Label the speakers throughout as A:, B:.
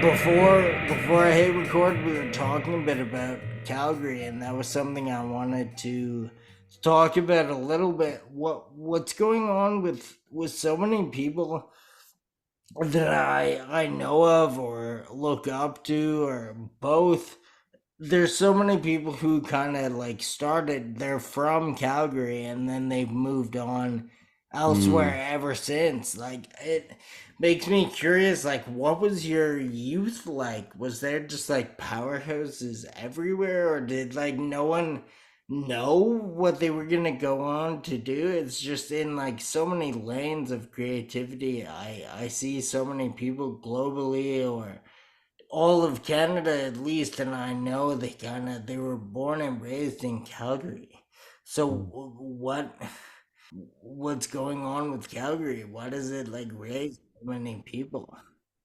A: Before I hit record, we were talking a bit about Calgary, and that was something I wanted to talk about a little bit. What's going on with so many people that I know of or look up to or both. There's so many people who kind of like started, they're from Calgary and then they've moved on
B: Mm.
A: elsewhere ever since. Like, it makes me curious, like, what was your youth like? Was there just like powerhouses everywhere, or did like no one know what they were gonna go on to do? It's just in like so many lanes of creativity. I see so many people globally or all of Canada at least, and I know they were born and raised in Calgary. So what's going on with Calgary? Why does it like raise so many people?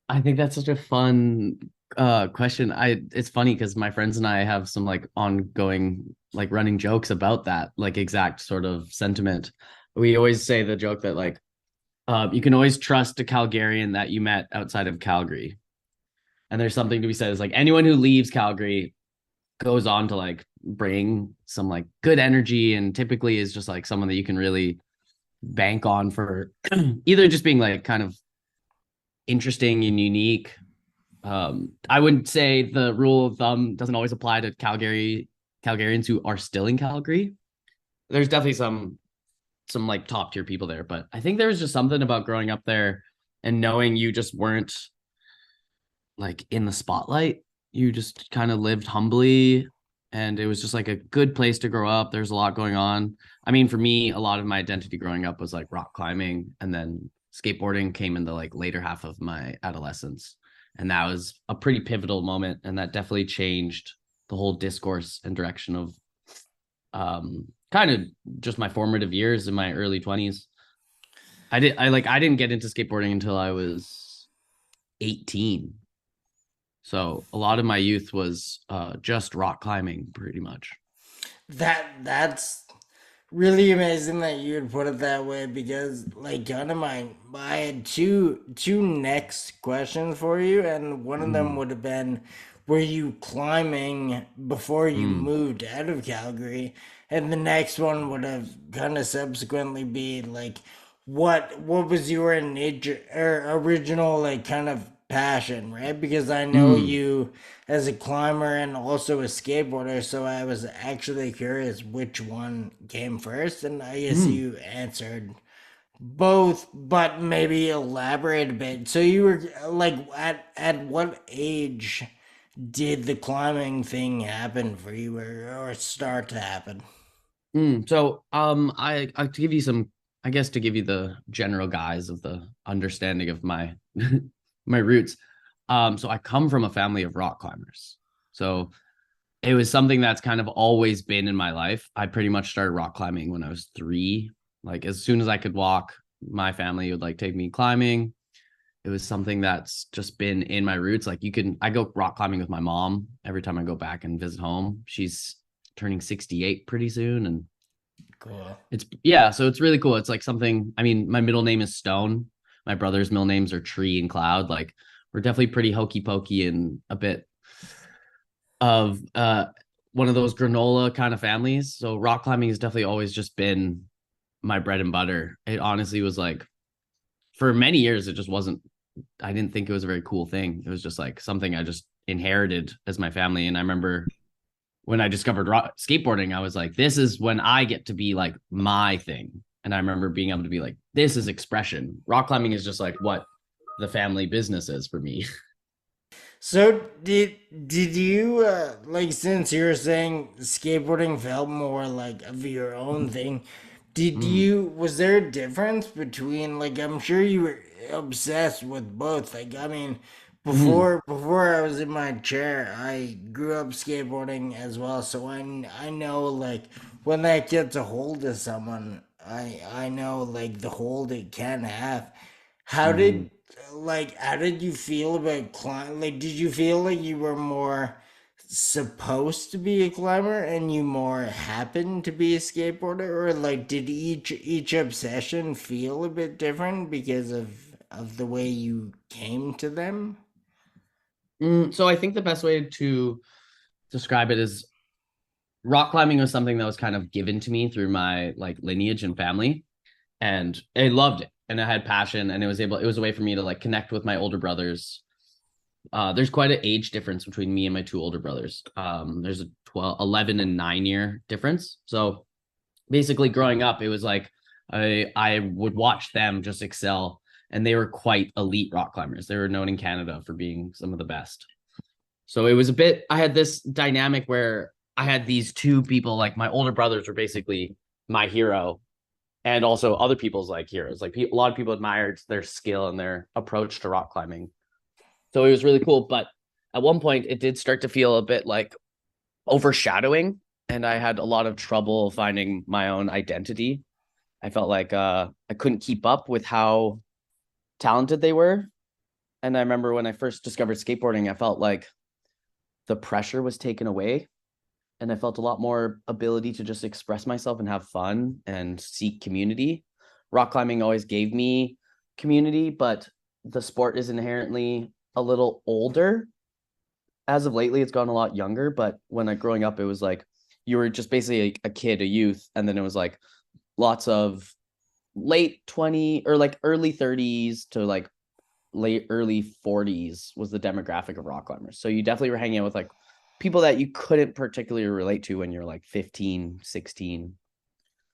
B: I think that's such a fun question. It's funny because my friends and I have some like ongoing like running jokes about that like exact sort of sentiment. We always say the joke that like you can always trust a Calgarian that you met outside of Calgary. And there's something to be said is like anyone who leaves Calgary goes on to like bring some like good energy and typically is just like someone that you can really bank on for either just being like kind of interesting and unique. I would say the rule of thumb doesn't always apply to Calgarians who are still in Calgary. There's definitely some like top tier people there, but I think there was just something about growing up there and knowing you just weren't like in the spotlight. You just kind of lived humbly and it was just like a good place to grow up. There's a lot going on. I mean, for me, a lot of my identity growing up was like rock climbing and then skateboarding came in the like later half of my adolescence. And that was a pretty pivotal moment and that definitely changed the whole discourse and direction of kind of just my formative years in my early 20s. I didn't get into skateboarding until I was 18. So a lot of my youth was just rock climbing, pretty much.
A: That's really amazing that you would put it that way, because like kind of I had two next questions for you, and one of them
B: Mm,
A: would have been, were you climbing before you
B: mm,
A: moved out of Calgary? And the next one would have kind of subsequently be like, what was your original like kind of passion, right? Because I know
B: mm,
A: you as a climber and also a skateboarder, so I was actually curious which one came first, and I guess
B: mm.
A: you answered both, but maybe elaborate a bit. So you were like, at what age did the climbing thing happen for you, or start to happen?
B: I to give you some, I guess to give you the general guise of the understanding of my my roots. So I come from a family of rock climbers. So it was something that's kind of always been in my life. I pretty much started rock climbing when I was 3. Like as soon as I could walk, my family would like take me climbing. It was something that's just been in my roots. Like I go rock climbing with my mom every time I go back and visit home. She's turning 68 pretty soon. And
A: Cool.
B: yeah, so it's really cool. It's like something, I mean, my middle name is Stone. My brother's middle names are Tree and Cloud. Like we're definitely pretty hokey pokey and a bit of one of those granola kind of families. So rock climbing has definitely always just been my bread and butter. It honestly was like for many years, it just wasn't, I didn't think it was a very cool thing. It was just like something I just inherited as my family. And I remember when I discovered skateboarding, I was like, this is when I get to be like my thing. And I remember being able to be like, this is expression. Rock climbing is just like what the family business is for me.
A: So did you like, since you were saying skateboarding felt more like of your own thing, did
B: Mm,
A: you was there a difference between, like, I'm sure you were obsessed with both. Like, I mean,
B: mm,
A: before I was in my chair, I grew up skateboarding as well, so I know like when that gets a hold of someone, I know like the hold it can have. How
B: mm.
A: did how did you feel about climb? Like, did you feel like you were more supposed to be a climber and you more happened to be a skateboarder, or like did each obsession feel a bit different because of the way you came to them?
B: So I think the best way to describe it is rock climbing was something that was kind of given to me through my like lineage and family, and I loved it, and I had passion, and it was a way for me to like connect with my older brothers. There's quite an age difference between me and my two older brothers. There's a 12, 11 and 9 year difference. So basically growing up, it was like I would watch them just excel, and they were quite elite rock climbers. They were known in Canada for being some of the best. So it was a bit, I had this dynamic where I had these two people, like my older brothers were basically my hero, and also other people's like heroes. Like a lot of people admired their skill and their approach to rock climbing. So it was really cool. But at one point, it did start to feel a bit like overshadowing, and I had a lot of trouble finding my own identity. I felt like I couldn't keep up with how talented they were. And I remember when I first discovered skateboarding, I felt like the pressure was taken away, and I felt a lot more ability to just express myself and have fun and seek community. Rock climbing always gave me community, but the sport is inherently a little older. As of lately, it's gone a lot younger, but when I growing up, it was like you were just basically a kid, a youth, and then it was like lots of late 20 or like early 30s to like late early 40s was the demographic of rock climbers. So you definitely were hanging out with like people that you couldn't particularly relate to when you're like 15, 16.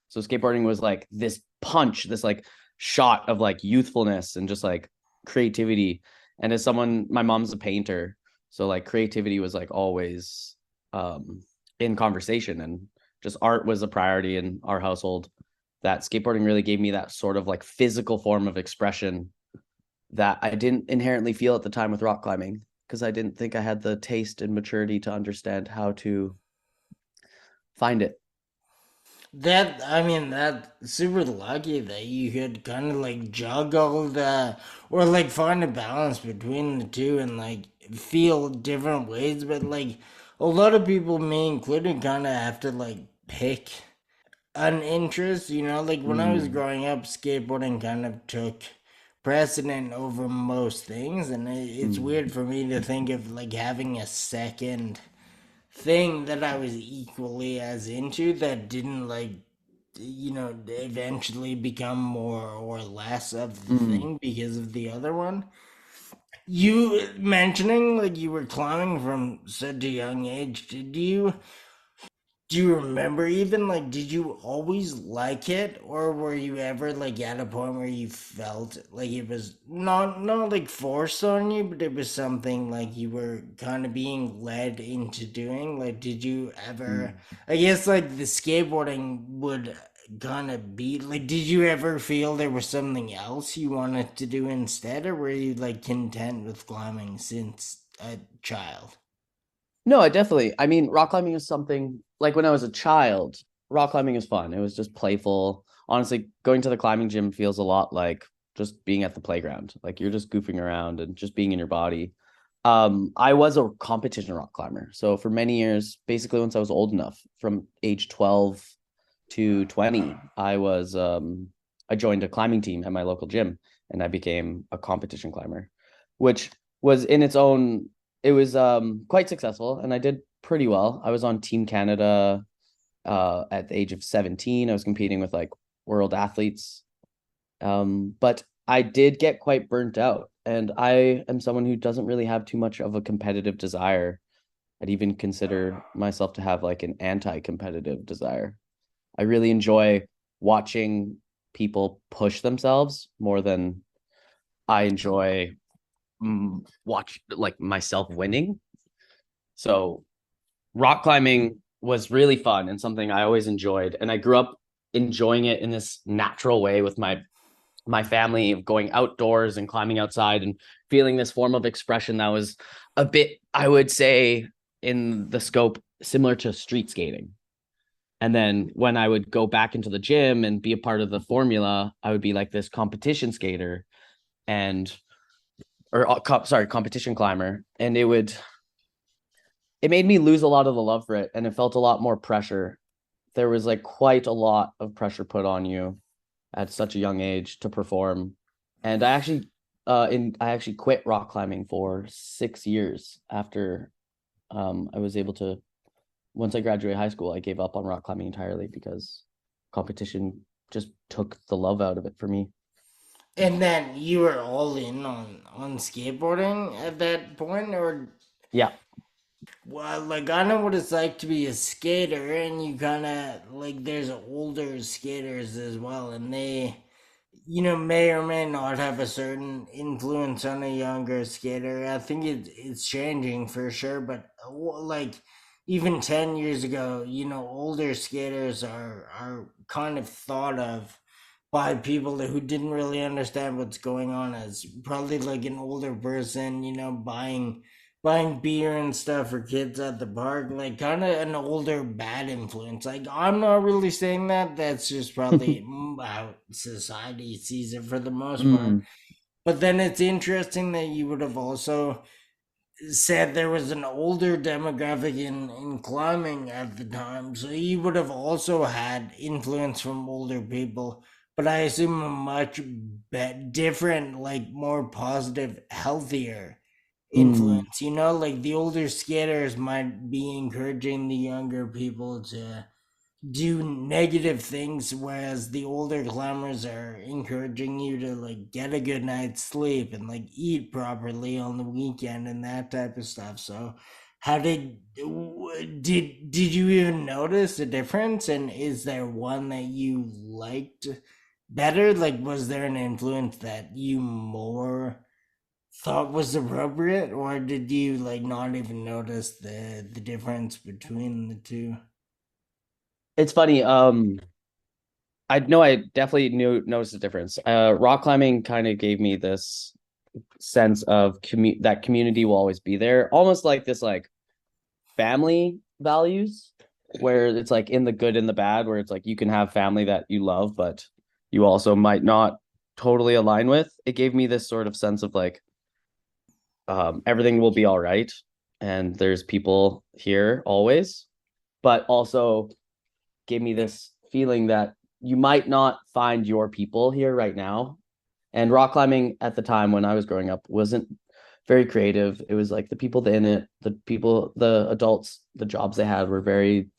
B: So skateboarding was like this punch, this like shot of like youthfulness and just like creativity. And as someone, my mom's a painter, so like creativity was like always in conversation, and just art was a priority in our household. That skateboarding really gave me that sort of like physical form of expression that I didn't inherently feel at the time with rock climbing, because I didn't think I had the taste and maturity to understand how to find it.
A: That I mean, that super lucky that you could kind of like juggle the or like find a balance between the two and like feel different ways. But like a lot of people, me included, kind of have to like pick an interest. You know, like when I was
B: Mm,
A: growing up, skateboarding kind of took precedent over most things, and it's weird
B: mm,
A: for me to think of like having a second thing that I was equally as into that didn't like eventually become more or less of the
B: mm.
A: thing because of the other one. You mentioning like you were climbing from such a young age, do you remember even like did you always like it, or were you ever like at a point where you felt like it was not like forced on you, but it was something like you were kind of being led into doing? Like did you ever,
B: Mm.
A: I guess like the skateboarding would kind of be like, did you ever feel there was something else you wanted to do instead, or were you like content with climbing since a child?
B: No, I definitely. I mean, rock climbing is something like when I was a child, rock climbing is fun. It was just playful. Honestly, going to the climbing gym feels a lot like just being at the playground. Like you're just goofing around and just being in your body. I was a competition rock climber. So for many years, basically once I was old enough, from age 12 to 20, I joined a climbing team at my local gym, and I became a competition climber, which was in its own, it was quite successful, and I did pretty well. I was on Team Canada at the age of 17. I was competing with like world athletes. But I did get quite burnt out, and I am someone who doesn't really have too much of a competitive desire. I'd even consider myself to have like an anti-competitive desire. I really enjoy watching people push themselves more than I enjoy watch like myself winning. So rock climbing was really fun and something I always enjoyed, and I grew up enjoying it in this natural way with my family, of going outdoors and climbing outside and feeling this form of expression that was a bit, I would say, in the scope similar to street skating. And then when I would go back into the gym and be a part of the formula, I would be like this competition skater and sorry, competition climber, and it made me lose a lot of the love for it, and it felt a lot more pressure. There was like quite a lot of pressure put on you at such a young age to perform. And I actually I actually quit rock climbing for 6 years after I was able to. Once I graduated high school, I gave up on rock climbing entirely because competition just took the love out of it for me.
A: And then you were all in on skateboarding at that point, or
B: Yeah.
A: well, like I know what it's like to be a skater, and you kind of like there's older skaters as well, and they, may or may not have a certain influence on a younger skater. I think it's changing for sure, but like even 10 years ago, older skaters are kind of thought of by people who didn't really understand what's going on as probably like an older person, buying beer and stuff for kids at the park, like kind of an older bad influence. Like I'm not really saying that. That's just probably how society sees it for the most part.
B: Mm,
A: But then it's interesting that you would have also said there was an older demographic in climbing at the time, so you would have also had influence from older people. But I assume a much different, like more positive, healthier
B: mm,
A: influence. Like the older skaters might be encouraging the younger people to do negative things, whereas the older climbers are encouraging you to like get a good night's sleep and like eat properly on the weekend and that type of stuff. So how did you even notice a difference, and is there one that you liked better? Like was there an influence that you more thought was appropriate, or did you like not even notice the difference between the two?
B: it's funny. I know I definitely knew noticed the difference. Rock climbing kind of gave me this sense of that community will always be there, almost like this like family values, where it's like in the good and the bad, where it's like you can have family that you love, but you also might not totally align with. It gave me this sort of sense of like everything will be all right, and there's people here always, but also gave me this feeling that you might not find your people here right now. And rock climbing at the time when I was growing up wasn't very creative. It was like the people in it, the people, the adults, the jobs they had were very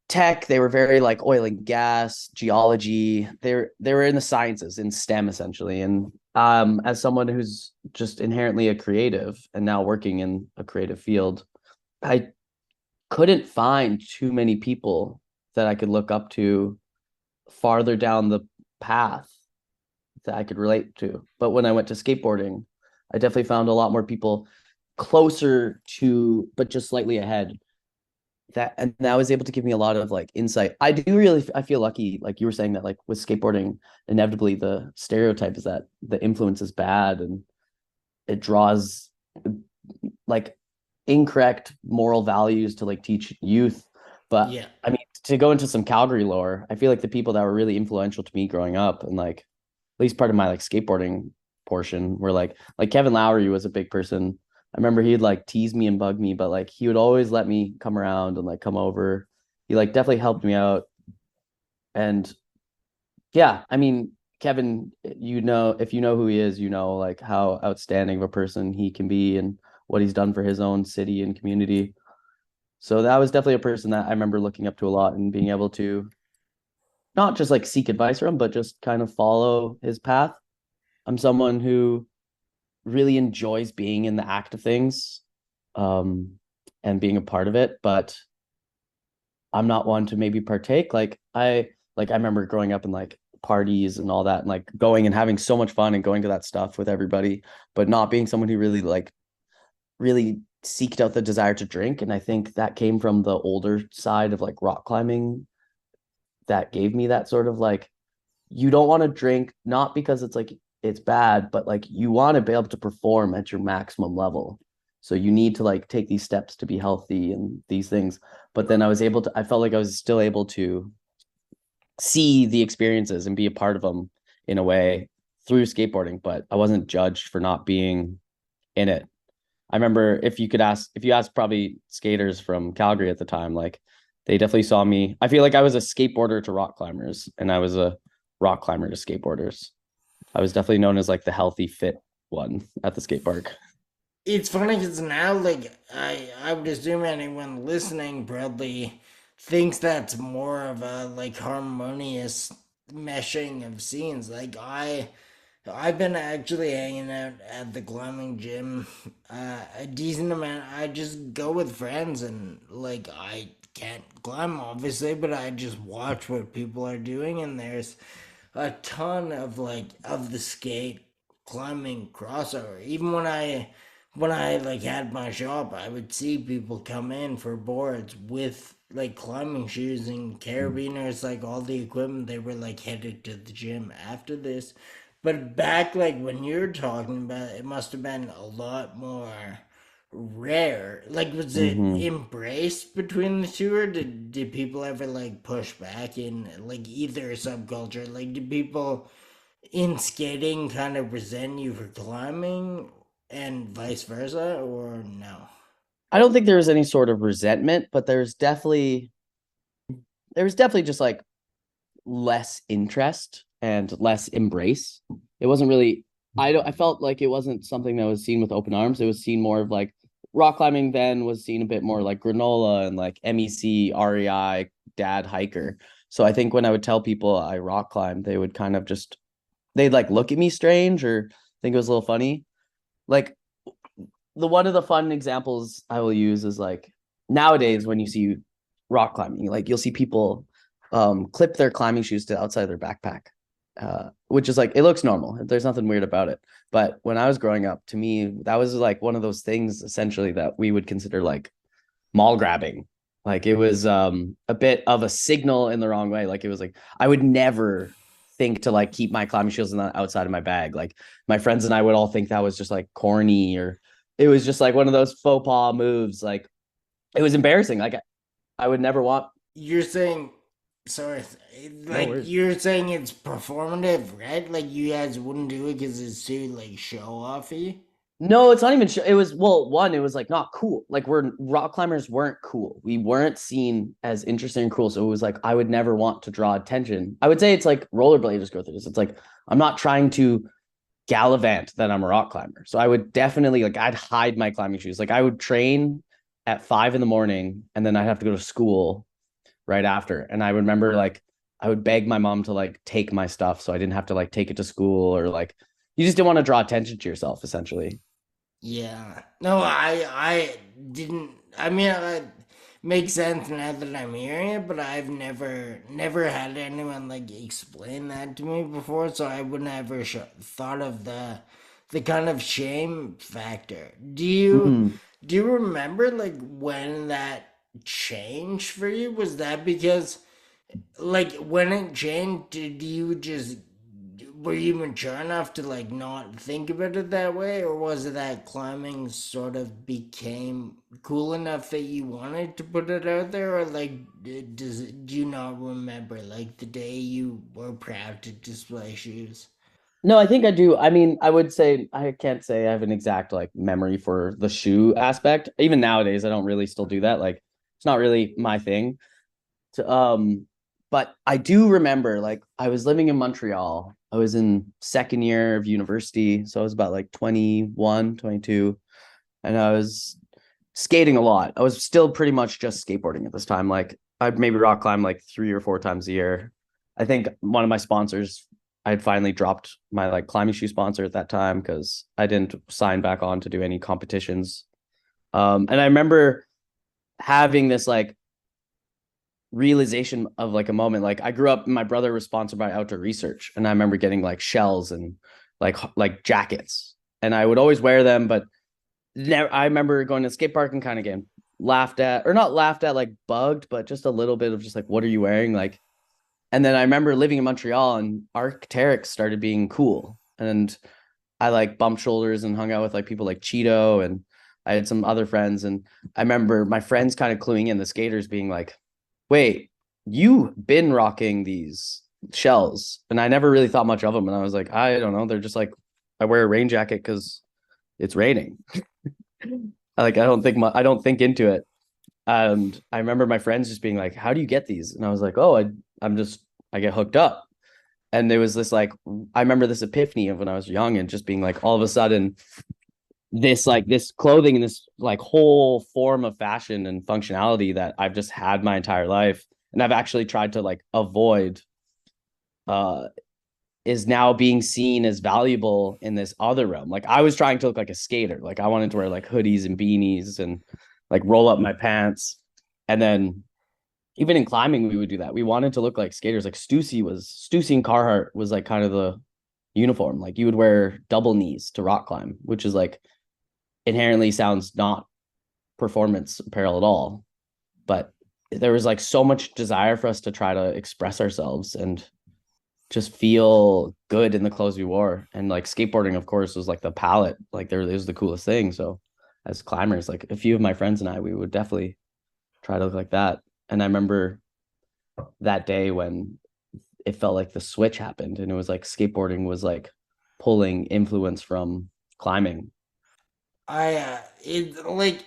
B: tech. They were very like oil and gas, geology. They were in the sciences, in STEM essentially. And as someone who's just inherently a creative and now working in a creative field, I couldn't find too many people that I could look up to farther down the path that I could relate to. But when I went to skateboarding, I definitely found a lot more people closer to, but just slightly ahead. And that was able to give me a lot of like insight. I feel lucky, like you were saying that like with skateboarding, inevitably the stereotype is that the influence is bad and it draws like incorrect moral values to like teach youth. But
A: Yeah.
B: I mean, to go into some Calgary lore, I feel like the people that were really influential to me growing up and like at least part of my like skateboarding portion were like Kevin Lowry was a big person. I remember he'd like tease me and bug me, but like he would always let me come around and like come over. He like definitely helped me out. And yeah, I mean, Kevin, if you know who he is, you know like how outstanding of a person he can be and what he's done for his own city and community. So that was definitely a person that I remember looking up to a lot and being able to not just like seek advice from, but just kind of follow his path. I'm someone who really enjoys being in the act of things, um, and being a part of it, but I'm not one to maybe partake. I remember growing up in like parties and all that and like going and having so much fun and going to that stuff with everybody, but not being someone who really seeked out the desire to drink. And I think that came from the older side of like rock climbing that gave me that sort of like you don't want to drink not because it's like it's bad, but like you want to be able to perform at your maximum level. So you need to like take these steps to be healthy and these things. But then I felt like I was still able to see the experiences and be a part of them in a way through skateboarding, but I wasn't judged for not being in it. I remember if you ask probably skaters from Calgary at the time, like they definitely saw me. I feel like I was a skateboarder to rock climbers and I was a rock climber to skateboarders. I was definitely known as like the healthy fit one at the skate park.
A: It's funny because now, like, I would assume anyone listening probably thinks that's more of a like harmonious meshing of scenes. Like I've been actually hanging out at the climbing gym a decent amount. I just go with friends and like I can't climb obviously, but I just watch what people are doing, and there's a ton of like of the skate climbing crossover. Even when I like had my shop, I would see people come in for boards with like climbing shoes and carabiners, like all the equipment. They were like headed to the gym after this. But back like when you're talking about it, it must have been a lot more rare. Like was it
B: Hmm.
A: embraced between the two, or did people ever like push back in like either subculture? Like did people in skating kind of resent you for climbing and vice versa, or no?
B: I don't think there was any sort of resentment, but there was definitely just like less interest and less embrace. It wasn't really I felt like it wasn't something that was seen with open arms. It was seen more of like rock climbing then was seen a bit more like granola and like MEC, REI, dad hiker. So I think when I would tell people I rock climb, they would kind of just they'd like look at me strange or think it was a little funny. Like the one of the fun examples I will use is like nowadays when you see rock climbing, like you'll see people clip their climbing shoes to outside their backpack, which is like it looks normal. There's nothing weird about it. But when I was growing up, to me, that was like one of those things essentially that we would consider like mall grabbing. Like it was a bit of a signal in the wrong way. Like it was like I would never think to like keep my climbing shoes on the outside of my bag. Like my friends and I would all think that was just like corny or it was just like one of those faux pas moves. Like it was embarrassing. Like I would never want.
A: You're saying, sorry,
B: No
A: like
B: worries.
A: you're saying it's performative, right? Like you guys wouldn't do it because it's too like show offy.
B: No, it's not even. It was well, one, it was like not cool. Like we're rock climbers weren't cool. We weren't seen as interesting and cool. So it was like I would never want to draw attention. I would say it's like rollerbladers go through this. It's like I'm not trying to gallivant that I'm a rock climber. So I would definitely like I'd hide my climbing shoes. Like I would train at 5 in the morning and then I'd have to go to school right after. And I remember like I would beg my mom to like take my stuff so I didn't have to like take it to school or like you just didn't want to draw attention to yourself essentially.
A: Yeah. No, I didn't. I mean, it makes sense now that I'm hearing it, but I've never had anyone like explain that to me before, so I would never thought of the kind of shame factor.
B: Mm.
A: Do you remember like when that changed for you? Was that because like when it changed, did you just were you mature enough to like not think about it that way, or was it that climbing sort of became cool enough that you wanted to put it out there, or like do you not remember like the day you were proud to display shoes?
B: No, I think I do. I mean, I would say I can't say I have an exact like memory for the shoe aspect. Even nowadays, I don't really still do that. Like it's not really my thing. To, but I do remember like I was living in Montreal. I was in second year of university, so I was about like 21, 22, and I was skating a lot. I was still pretty much just skateboarding at this time. Like I'd maybe rock climb like 3 or 4 times a year. I think one of my sponsors, I'd finally dropped my like climbing shoe sponsor at that time because I didn't sign back on to do any competitions. And I remember having this like realization of like a moment. Like I grew up, my brother was sponsored by Outdoor Research, and I remember getting like shells and like jackets, and I would always wear them, but never. I remember going to the skate park and kind of getting laughed at, or not laughed at, like bugged, but just a little bit of just like, what are you wearing? Like, and then I remember living in Montreal and Arc'teryx started being cool, and I like bumped shoulders and hung out with like people like Cheeto and I had some other friends. And I remember my friends kind of cluing in, the skaters being like, wait, you've been rocking these shells. And I never really thought much of them. And I was like, I don't know. They're just like, I wear a rain jacket because it's raining. Like, I don't think into it. And I remember my friends just being like, how do you get these? And I was like, oh, I get hooked up. And there was this like, I remember this epiphany of when I was young and just being like, all of a sudden, this clothing and this like whole form of fashion and functionality that I've just had my entire life, and I've actually tried to like avoid, uh is now being seen as valuable in this other realm. Like I was trying to look like a skater. Like I wanted to wear like hoodies and beanies and like roll up my pants. And then even in climbing, we would do that. We wanted to look like skaters. Like Stussy and Carhartt was like kind of the uniform. Like you would wear double knees to rock climb, which is like inherently sounds not performance apparel at all. But there was like so much desire for us to try to express ourselves and just feel good in the clothes we wore. And like skateboarding, of course, was like the palette. Like there it was the coolest thing. So as climbers, like a few of my friends and I, we would definitely try to look like that. And I remember that day when it felt like the switch happened and it was like skateboarding was like pulling influence from climbing.
A: It like,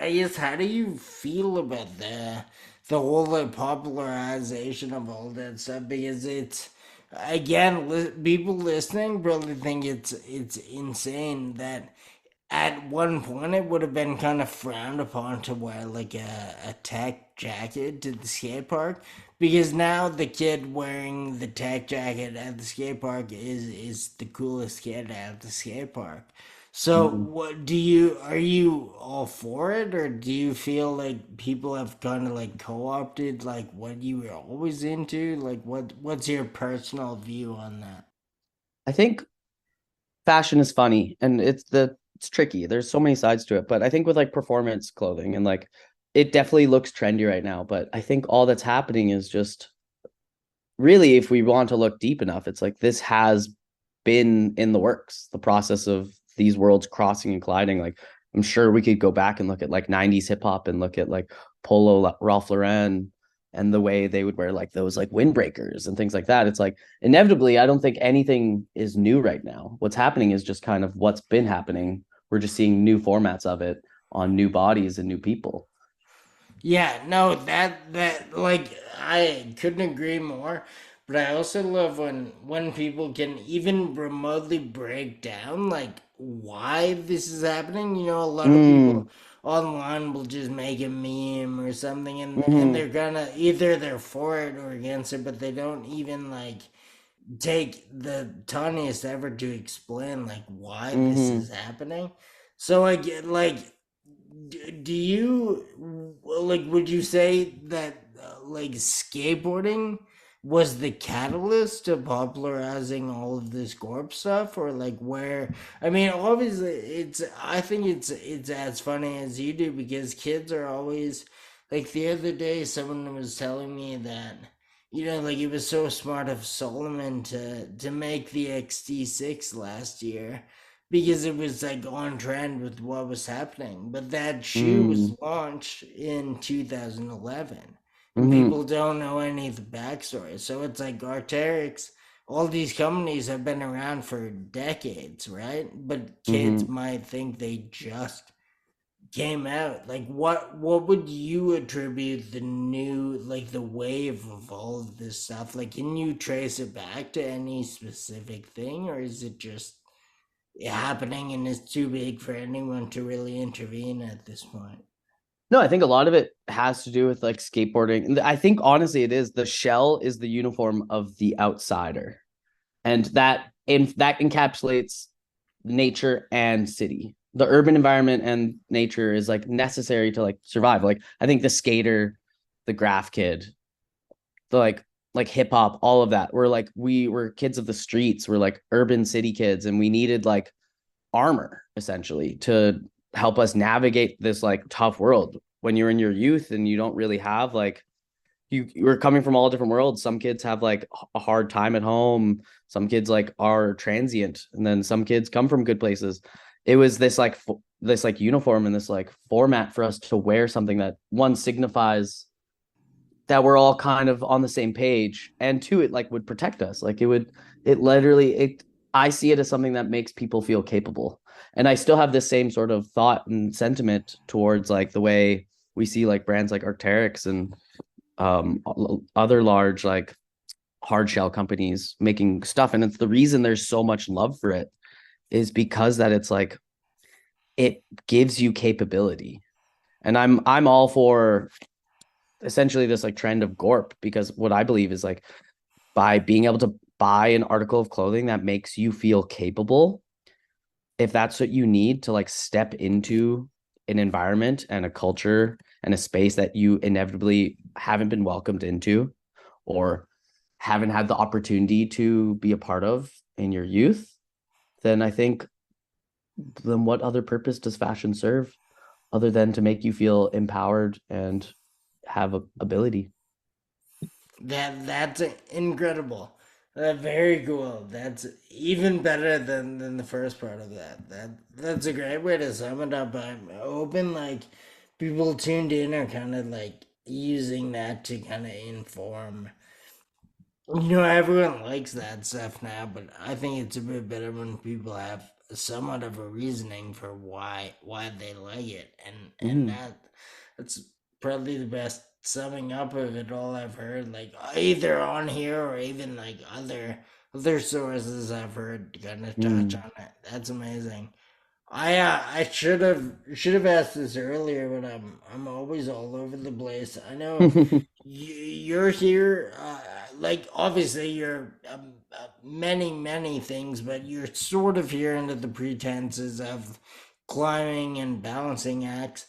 A: I guess, how do you feel about the whole like popularization of all that stuff? Because it's, again, people listening probably think it's insane that at one point it would have been kind of frowned upon to wear like a tech jacket to the skate park, because now the kid wearing the tech jacket at the skate park is the coolest kid at the skate park. So
B: Mm.
A: what do you, are you all for it, or do you feel like people have kind of like co-opted like what you were always into? Like what's your personal view on that?
B: I think fashion is funny and it's tricky. There's so many sides to it, but I think with like performance clothing and like it definitely looks trendy right now, but I think all that's happening is just really if we want to look deep enough, it's like this has been in the works, the process of these worlds crossing and colliding. Like I'm sure we could go back and look at like 90s hip hop and look at like Polo Ralph Lauren and the way they would wear like those like windbreakers and things like that. It's like inevitably, I don't think anything is new right now. What's happening is just kind of what's been happening. We're just seeing new formats of it on new bodies and new people.
A: Yeah, no, that like, I couldn't agree more. But I also love when people can even remotely break down like why this is happening. You know, a lot of
B: Mm,
A: people online will just make a meme or something, and
B: mm-hmm,
A: they're gonna, either they're for it or against it, but they don't even like take the tiniest effort to explain like why this
B: mm-hmm.
A: is happening. So I get like, do you, like, would you say that like skateboarding was the catalyst to popularizing all of this gorp stuff, or like where, I mean, obviously it's, I think it's as funny as you do, because kids are always like, the other day someone was telling me that, you know, like, it was so smart of Solomon to make the XT6 last year, because it was like on trend with what was happening. But that shoe was
B: Mm,
A: launched in 2011, and
B: mm-hmm,
A: people don't know any of the backstory. So it's like Arc'teryx, all these companies have been around for decades, right? But kids
B: mm-hmm.
A: might think they just came out. Like, what would you attribute the new, like, the wave of all of this stuff? Like, can you trace it back to any specific thing, or is it just happening and it's too big for anyone to really intervene at this point?
B: No, I think a lot of it has to do with like skateboarding. I think honestly, it is the shell is the uniform of the outsider, and that encapsulates nature and city. The urban environment and nature is like necessary to like survive. Like I think the skater, the graph kid, the like hip hop, all of that. We were kids of the streets. We're like urban city kids, and we needed like armor essentially to help us navigate this like tough world when you're in your youth and you don't really have like you're coming from all different worlds. Some kids have like a hard time at home, some kids like are transient, and then some kids come from good places. It was this like uniform and this like format for us to wear something that one signifies that we're all kind of on the same page, and two, it like would protect us. Like it literally it I see it as something that makes people feel capable. And I still have this same sort of thought and sentiment towards like the way we see like brands like Arc'teryx and other large like hard shell companies making stuff. And it's the reason there's so much love for it is because that it's like it gives you capability. And I'm all for essentially this like trend of gorp, because what I believe is like by being able to buy an article of clothing that makes you feel capable, if that's what you need to like step into an environment and a culture and a space that you inevitably haven't been welcomed into or haven't had the opportunity to be a part of in your youth, then I think, then what other purpose does fashion serve other than to make you feel empowered and have a ability?
A: That's incredible. Very cool. That's even better than the first part of that. That's a great way to sum it up. I'm hoping like people tuned in are kind of like using that to kind of inform. Everyone likes that stuff now, but I think it's a bit better when people have somewhat of a reasoning for why they like it, and
B: Mm-hmm.
A: that's probably the best summing up of it all I've heard, like either on here or even like other sources I've heard kind of touch
B: Mm.
A: on it. That's amazing. I should have asked this earlier, but I'm always all over the place. I know you're here. Like obviously you're many things, but you're sort of here under the pretenses of climbing and balancing acts.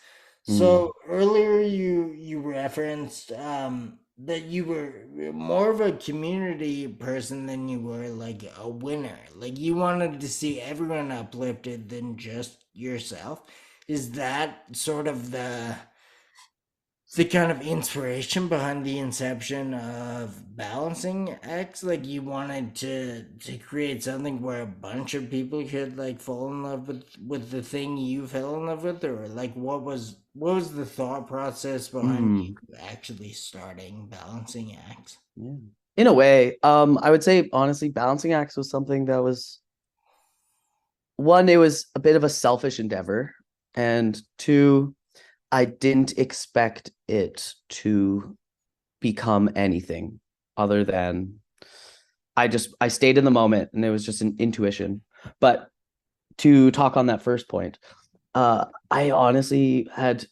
B: Mm.
A: So earlier you referenced that you were more of a community person than you were like a winner. Like you wanted to see everyone uplifted than just yourself. Is that sort of the kind of inspiration behind the inception of balancing acts? Like you wanted to create something where a bunch of people could like fall in love with the thing you fell in love with, or like what was the thought process behind
B: Mm.
A: you actually starting balancing acts?
B: Yeah. In a way, I would say honestly, balancing acts was something that was, one, it was a bit of a selfish endeavor, and two, I didn't expect it to become anything other than I stayed in the moment and it was just an intuition. But to talk on that first point, I honestly had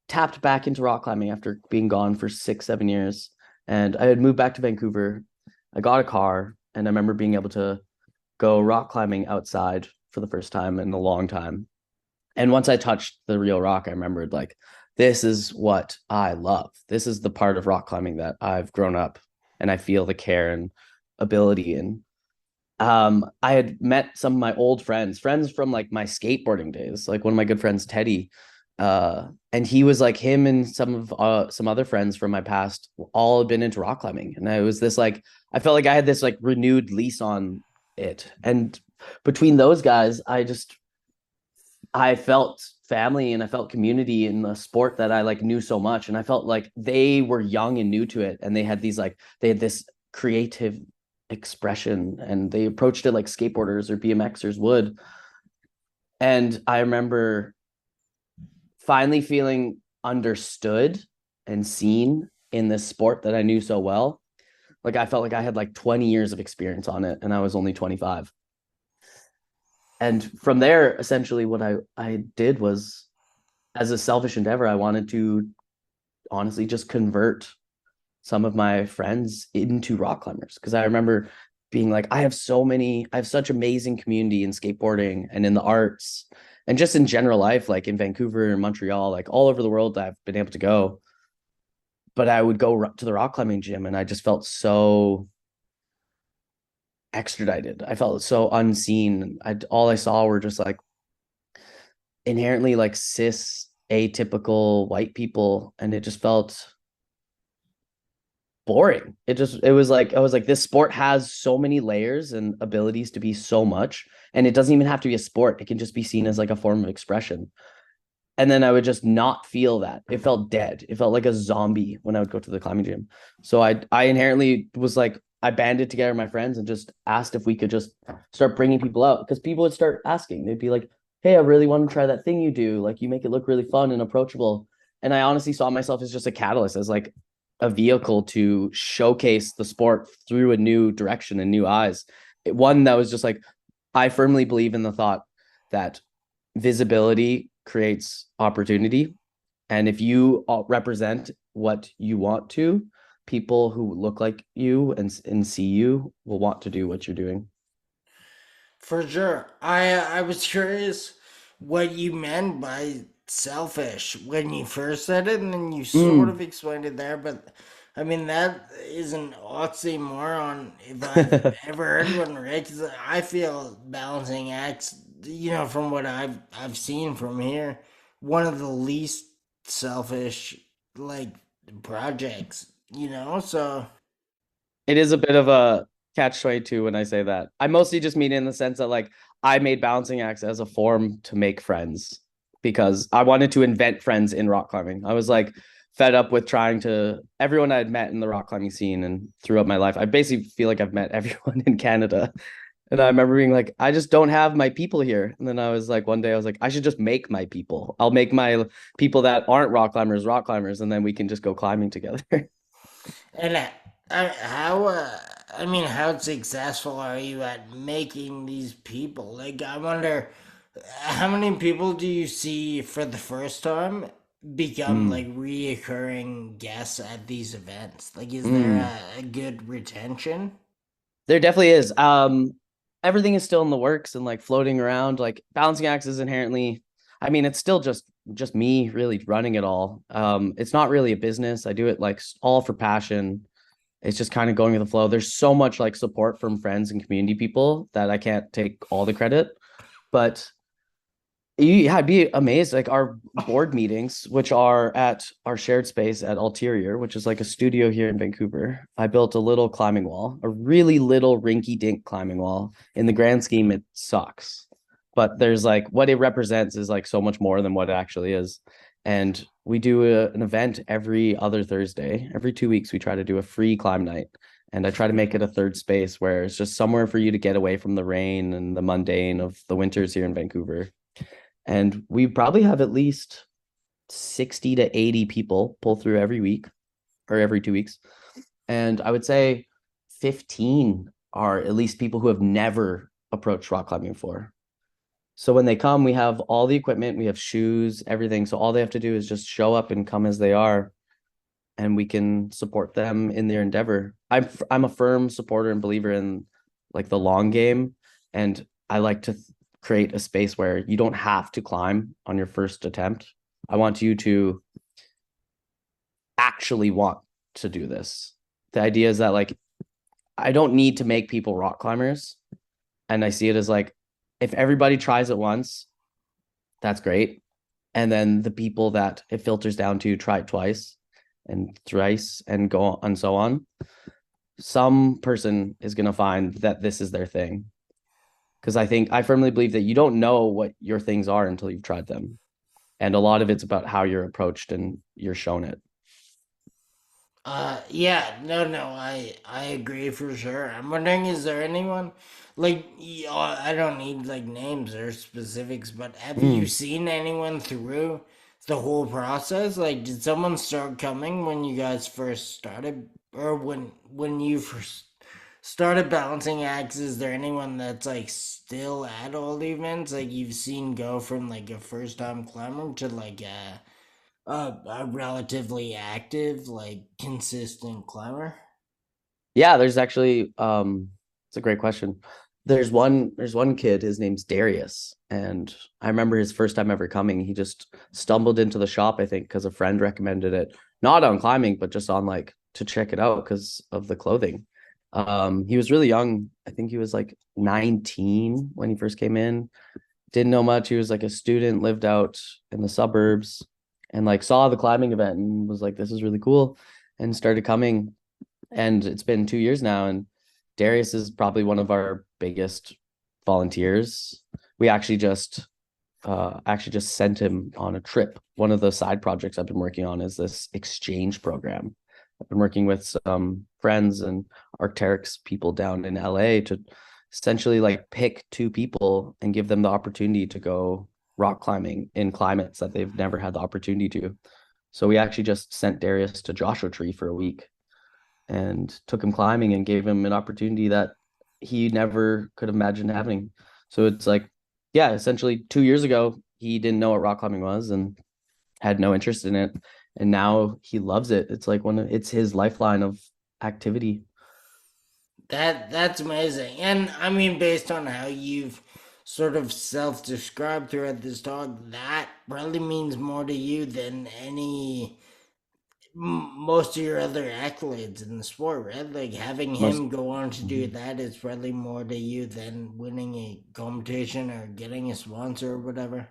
B: tapped back into rock climbing after being gone for 6, 7 years. And I had moved back to Vancouver. I got a car and I remember being able to go rock climbing outside for the first time in a long time. And once I touched the real rock, I remembered like, this is what I love. This is the part of rock climbing that I've grown up and I feel the care and ability in. I had met some of my old friends from like my skateboarding days, like one of my good friends, Teddy. And he was like, him and some other friends from my past all had been into rock climbing. And I was this like, I felt like I had this like renewed lease on it. And between those guys, I felt family and I felt community in the sport that I like knew so much. And I felt like they were young and new to it. And they had this creative expression and they approached it like skateboarders or BMXers would. And I remember finally feeling understood and seen in this sport that I knew so well. Like I felt like I had like 20 years of experience on it and I was only 25. And from there, essentially what I did was, as a selfish endeavor, I wanted to honestly just convert some of my friends into rock climbers, because I remember being like, I have such amazing community in skateboarding and in the arts and just in general life, like in Vancouver and Montreal, like all over the world that I've been able to go. But I would go to the rock climbing gym and I just felt so extradited. I felt so unseen. All I saw were just like inherently like cis atypical white people, and it just felt boring. It was like I was like, this sport has so many layers and abilities to be so much, and it doesn't even have to be a sport. It can just be seen as like a form of expression. And then I would just not feel that. It felt dead. It felt like a zombie when I would go to the climbing gym. So I inherently was like, I banded together my friends and just asked if we could just start bringing people out, because people would start asking. They'd be like, "Hey, I really want to try that thing you do. Like, you make it look really fun and approachable." And I honestly saw myself as just a catalyst, as like a vehicle to showcase the sport through a new direction and new eyes. One that was just like, I firmly believe in the thought that visibility creates opportunity. And if you represent what you want to, people who look like you and see you will want to do what you're doing.
A: For sure. I was curious what you meant by selfish when you first said it, and then you sort
B: Mm.
A: of explained it there. But I mean, that is an oxymoron if I've ever heard one, right? 'Cause I feel balancing acts, from what I've seen from here, one of the least selfish like projects. So
B: It is a bit of a catch 22 when I say that. I mostly just mean in the sense that like I made balancing acts as a form to make friends because I wanted to invent friends in rock climbing. I was like fed up with trying to everyone I had met in the rock climbing scene and throughout my life. I basically feel like I've met everyone in Canada. And I remember being like, I just don't have my people here. And then I was like, one day I was like, I should just make my people. I'll make my people that aren't rock climbers, and then we can just go climbing together.
A: And how, I mean, how successful are you at making these people? Like, I wonder, how many people do you see for the first time become like
B: Mm.
A: reoccurring guests at these events? Like, is there
B: Mm.
A: a good retention?
B: There definitely is. Everything is still in the works and like floating around. Like balancing acts is inherently, I mean, it's still just me really running it all. It's not really a business. I do it like all for passion. It's just kind of going with the flow. There's so much like support from friends and community people that I can't take all the credit, but yeah, I'd be amazed. Like our board meetings, which are at our shared space at Alterior, which is like a studio here in Vancouver. I built a little climbing wall, a really little rinky dink climbing wall. In the grand scheme, it sucks. But there's like what it represents is like so much more than what it actually is. And we do an event every other Thursday. Every 2 weeks, we try to do a free climb night. And I try to make it a third space where it's just somewhere for you to get away from the rain and the mundane of the winters here in Vancouver. And we probably have at least 60 to 80 people pull through every week or every 2 weeks. And I would say 15 are at least people who have never approached rock climbing before. So when they come, we have all the equipment, we have shoes, everything. So all they have to do is just show up and come as they are, and we can support them in their endeavor. I'm a firm supporter and believer in like the long game, and I like to create a space where you don't have to climb on your first attempt. I want you to actually want to do this. The idea is that like I don't need to make people rock climbers, and I see it as like if everybody tries it once, that's great. And then the people that it filters down to try it twice and thrice and go on and so on. Some person is going to find that this is their thing. Because I firmly believe that you don't know what your things are until you've tried them. And a lot of it's about how you're approached and you're shown it.
A: Yeah, no, I agree for sure. I'm wondering, is there anyone like I don't need like names or specifics, but have you
B: Mm.
A: seen anyone through the whole process? Like, did someone start coming when you guys first started, or when you first started balancing acts? Is there anyone that's like still at all the events? Like you've seen go from like a first time climber to like a relatively active, like consistent climber.
B: Yeah, there's actually it's a great question. There's one kid, his name's Darius, and I remember his first time ever coming. He just stumbled into the shop, I think, because a friend recommended it, not on climbing, but just on like to check it out because of the clothing. He was really young. I think he was like 19 when he first came in. Didn't know much. He was like a student, lived out in the suburbs, and like saw the climbing event and was like, this is really cool, and started coming. And it's been 2 years now, and Darius is probably one of our biggest volunteers. We actually just sent him on a trip. One of the side projects I've been working on is this exchange program. I've been working with some friends and Arc'teryx people down in LA to essentially like pick two people and give them the opportunity to go rock climbing in climates that they've never had the opportunity to. So we actually just sent Darius to Joshua Tree for a week and took him climbing and gave him an opportunity that he never could have imagined having. So it's like, yeah, essentially 2 years ago, he didn't know what rock climbing was and had no interest in it. And now he loves it. It's like it's his lifeline of activity.
A: That's amazing. And I mean, based on how you've sort of self-described throughout this talk, that probably means more to you than most of your other accolades in the sport, right? Like having
B: Most
A: him go on to do
B: Mhm.
A: that is probably more to you than winning a competition or getting a sponsor or whatever.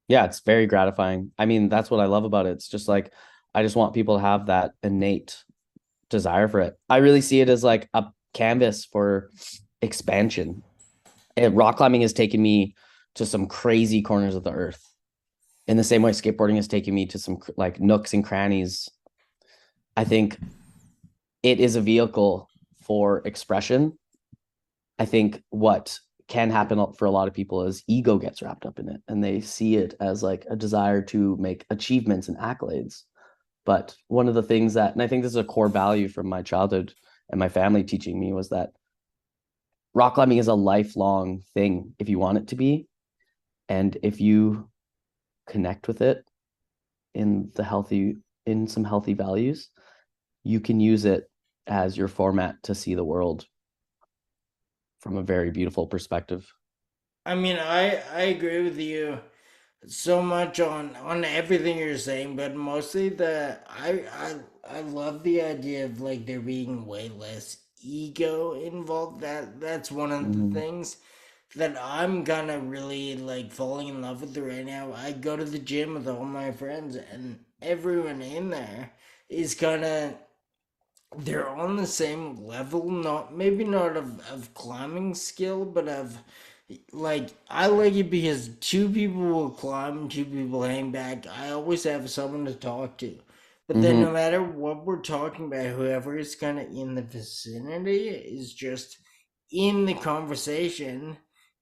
B: Yeah, it's very gratifying. I mean, that's what I love about it. It's just like I just want people to have that innate desire for it. I really see it as like a canvas for expansion. And rock climbing has taken me to some crazy corners of the earth. In the same way skateboarding has taken me to some like nooks and crannies. I think it is a vehicle for expression. I think what can happen for a lot of people is ego gets wrapped up in it and they see it as like a desire to make achievements and accolades. But one of the things that, and I think this is a core value from my childhood and my family teaching me, was that rock climbing is a lifelong thing if you want it to be. And if you connect with it in some healthy values, you can use it as your format to see the world from a very beautiful perspective.
A: I mean, I agree with you so much on everything you're saying, but mostly I love the idea of like there being way less ego involved. That's one of the
B: Mm-hmm.
A: things that I'm gonna really like falling in love with right now. I go to the gym with all my friends, and everyone in there is kind of, they're on the same level, not maybe not of climbing skill, but of like, I like it because two people will climb, two people hang back. I always have someone to talk to. But then no
B: Mm-hmm.
A: matter what we're talking about, whoever is kind of in the vicinity is just in the conversation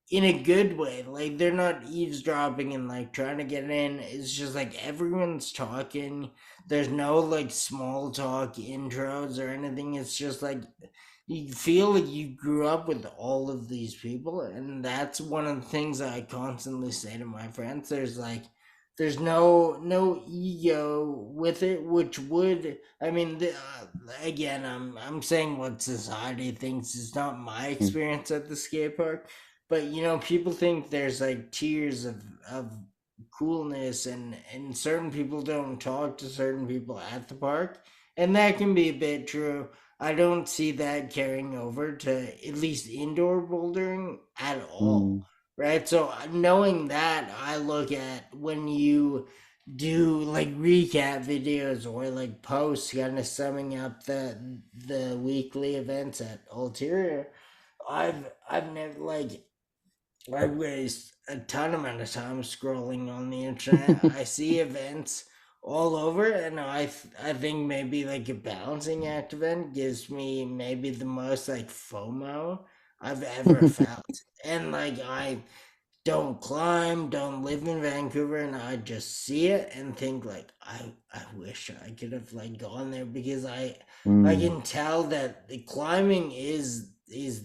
A: in a good way. Like they're not eavesdropping and like trying to get in. It's just like everyone's talking. There's no like small talk intros or anything. It's just like you feel like you grew up with all of these people, and that's one of the things that I constantly say to my friends. There's no ego with it, which would, I mean, again, I'm saying what society thinks is not my experience at the skate park, but people think there's like tiers of coolness, and certain people don't talk to certain people at the park, and that can be a bit true. I don't see that carrying over to at least indoor bouldering at all,
B: Mm-hmm.
A: right? So knowing that, I look at when you do like recap videos or like posts kind of summing up the weekly events at Alterior. I've never like, I waste a ton amount of time scrolling on the internet. I see events all over, and I think maybe like a balancing act event gives me maybe the most like FOMO I've ever felt. And like I don't climb, don't live in Vancouver, and I just see it and think like I wish I could have like gone there, because I
B: Mm-hmm.
A: can tell that the climbing is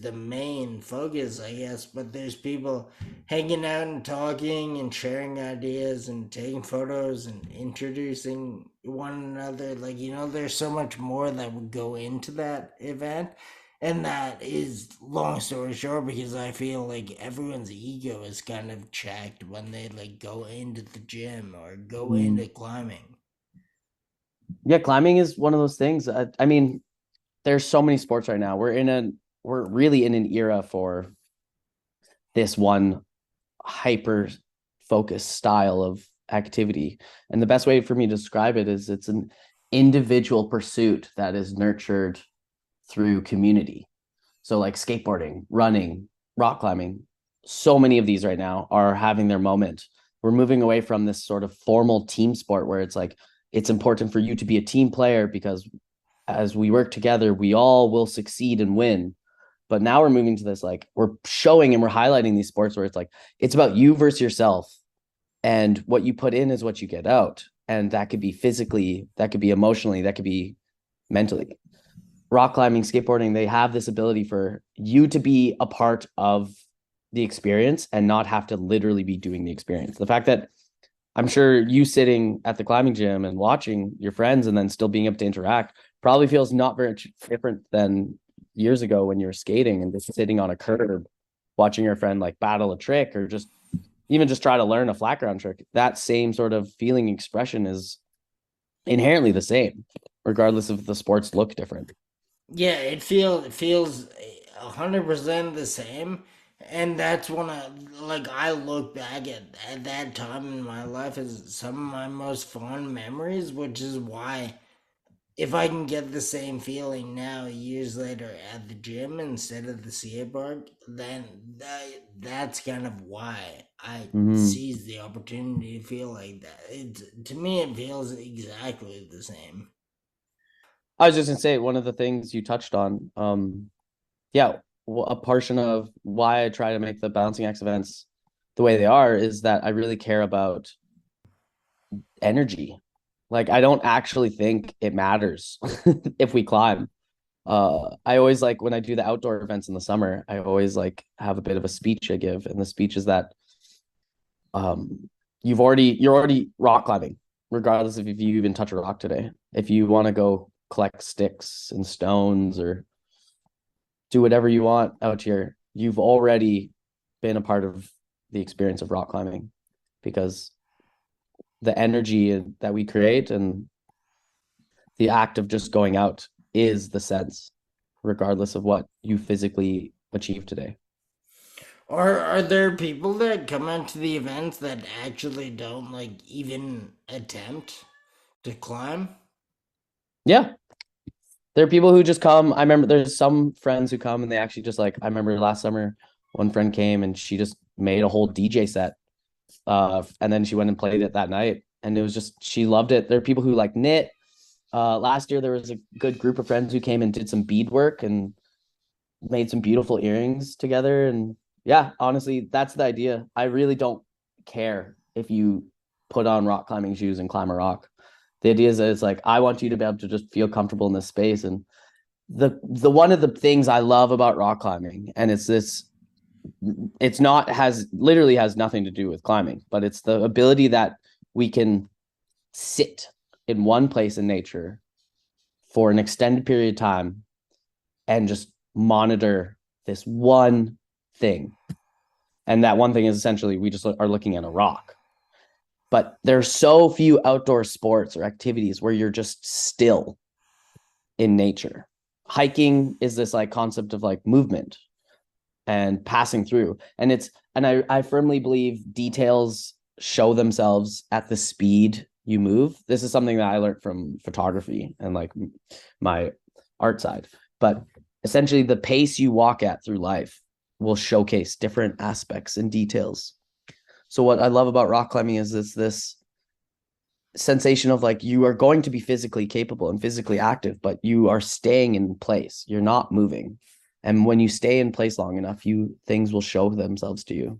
A: the main focus, I guess, but there's people hanging out and talking and sharing ideas and taking photos and introducing one another. Like, there's so much more that would go into that event, and that is, long story short, because I feel like everyone's ego is kind of checked when they like go into the gym or go into climbing.
B: Yeah, climbing is one of those things. I mean, there's so many sports right now. We're really in an era for this one hyper focused style of activity. And the best way for me to describe it is it's an individual pursuit that is nurtured through community. So like skateboarding, running, rock climbing, so many of these right now are having their moment. We're moving away from this sort of formal team sport where it's like it's important for you to be a team player because as we work together, we all will succeed and win. But now we're moving to this like we're showing and we're highlighting these sports where it's like it's about you versus yourself, and what you put in is what you get out. And that could be physically, that could be emotionally, that could be mentally. Rock climbing, skateboarding, they have this ability for you to be a part of the experience and not have to literally be doing the experience. The fact that I'm sure you sitting at the climbing gym and watching your friends and then still being able to interact probably feels not very different than years ago when you were skating and just sitting on a curb watching your friend like battle a trick or just even just try to learn a flat ground trick. That same sort of feeling expression is inherently the same, regardless if the sports look different.
A: Yeah, it feels 100% the same, and that's when I look back at that time in my life as some of my most fond memories, which is why if I can get the same feeling now years later at the gym instead of the skate park, then that's kind of why I
B: Mm-hmm.
A: seize the opportunity to feel like that. To me, it feels exactly the same.
B: I was just gonna say one of the things you touched on, yeah, a portion of why I try to make the balancing X events the way they are is that I really care about energy. Like I don't actually think it matters if we climb. I always like when I do the outdoor events in the summer, I always like have a bit of a speech I give, and the speech is that um you're already rock climbing, regardless of if you even touch a rock today. If you want to go collect sticks and stones or do whatever you want out here, you've already been a part of the experience of rock climbing because the energy that we create and the act of just going out is the sense, regardless of what you physically achieve today.
A: Are there people that come out to the events that actually don't like even attempt to climb?
B: Yeah. There are people who just come. I remember there's some friends who come and they actually just like, I remember last summer, one friend came and she just made a whole DJ set. And then she went and played it that night. And it was just, she loved it. There are people who like knit. Last year, there was a good group of friends who came and did some beadwork and made some beautiful earrings together. And yeah, honestly, that's the idea. I really don't care if you put on rock climbing shoes and climb a rock. The idea is that it's like I want you to be able to just feel comfortable in this space. And the one of the things I love about rock climbing, and it's not has literally has nothing to do with climbing, but it's the ability that we can sit in one place in nature for an extended period of time and just monitor this one thing. And that one thing is essentially we just are looking at a rock. But there's so few outdoor sports or activities where you're just still in nature. Hiking is this like concept of like movement and passing through. And I firmly believe details show themselves at the speed you move. This is something that I learned from photography and like my art side. But essentially the pace you walk at through life will showcase different aspects and details. So what I love about rock climbing is this sensation of like you are going to be physically capable and physically active, but you are staying in place. You're not moving. And when you stay in place long enough, you things will show themselves to you.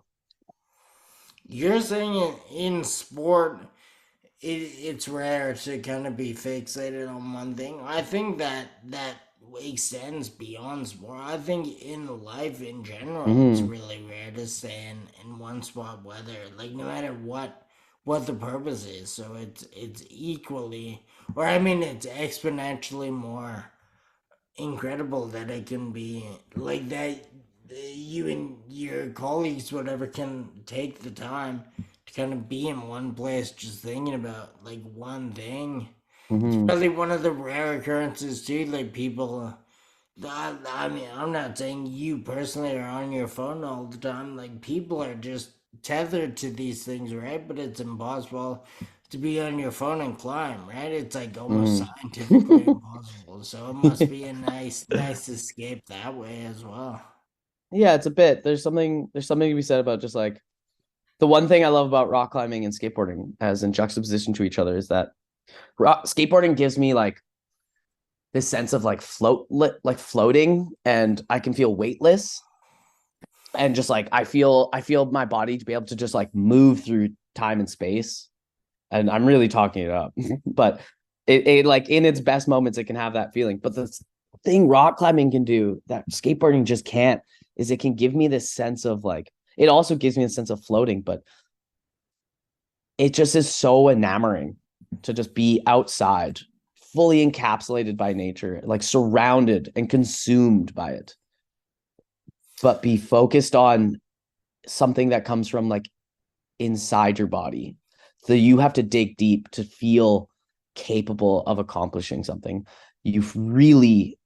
A: You're saying in sport, it's rare to kind of be fixated on one thing. I think that extends beyond sport. I think in life in general, it's
B: Mm-hmm.
A: really rare to stay in one spot, whether like no matter what the purpose is. So it's equally, or I mean, it's exponentially more incredible that it can be like that. You and your colleagues whatever can take the time to kind of be in one place just thinking about like one thing. It's
B: Mm-hmm.
A: really one of the rare occurrences too, like people I mean, I'm not saying you personally are on your phone all the time. Like, people are just tethered to these things, right? But it's impossible to be on your phone and climb, right? It's like almost scientifically
B: Mm-hmm.
A: impossible. So it must be a nice escape that way as well.
B: Yeah, it's a bit. There's something to be said about just like the one thing I love about rock climbing and skateboarding as in juxtaposition to each other is that skateboarding gives me like this sense of like like floating and I can feel weightless and just like I feel my body to be able to just like move through time and space and I'm really talking it up, but it like in its best moments, it can have that feeling. But the thing rock climbing can do that skateboarding just can't is it can give me this sense of like, it also gives me a sense of floating, but it just is so enamoring to just be outside, fully encapsulated by nature, like surrounded and consumed by it, but be focused on something that comes from like inside your body. So you have to dig deep to feel capable of accomplishing something. You really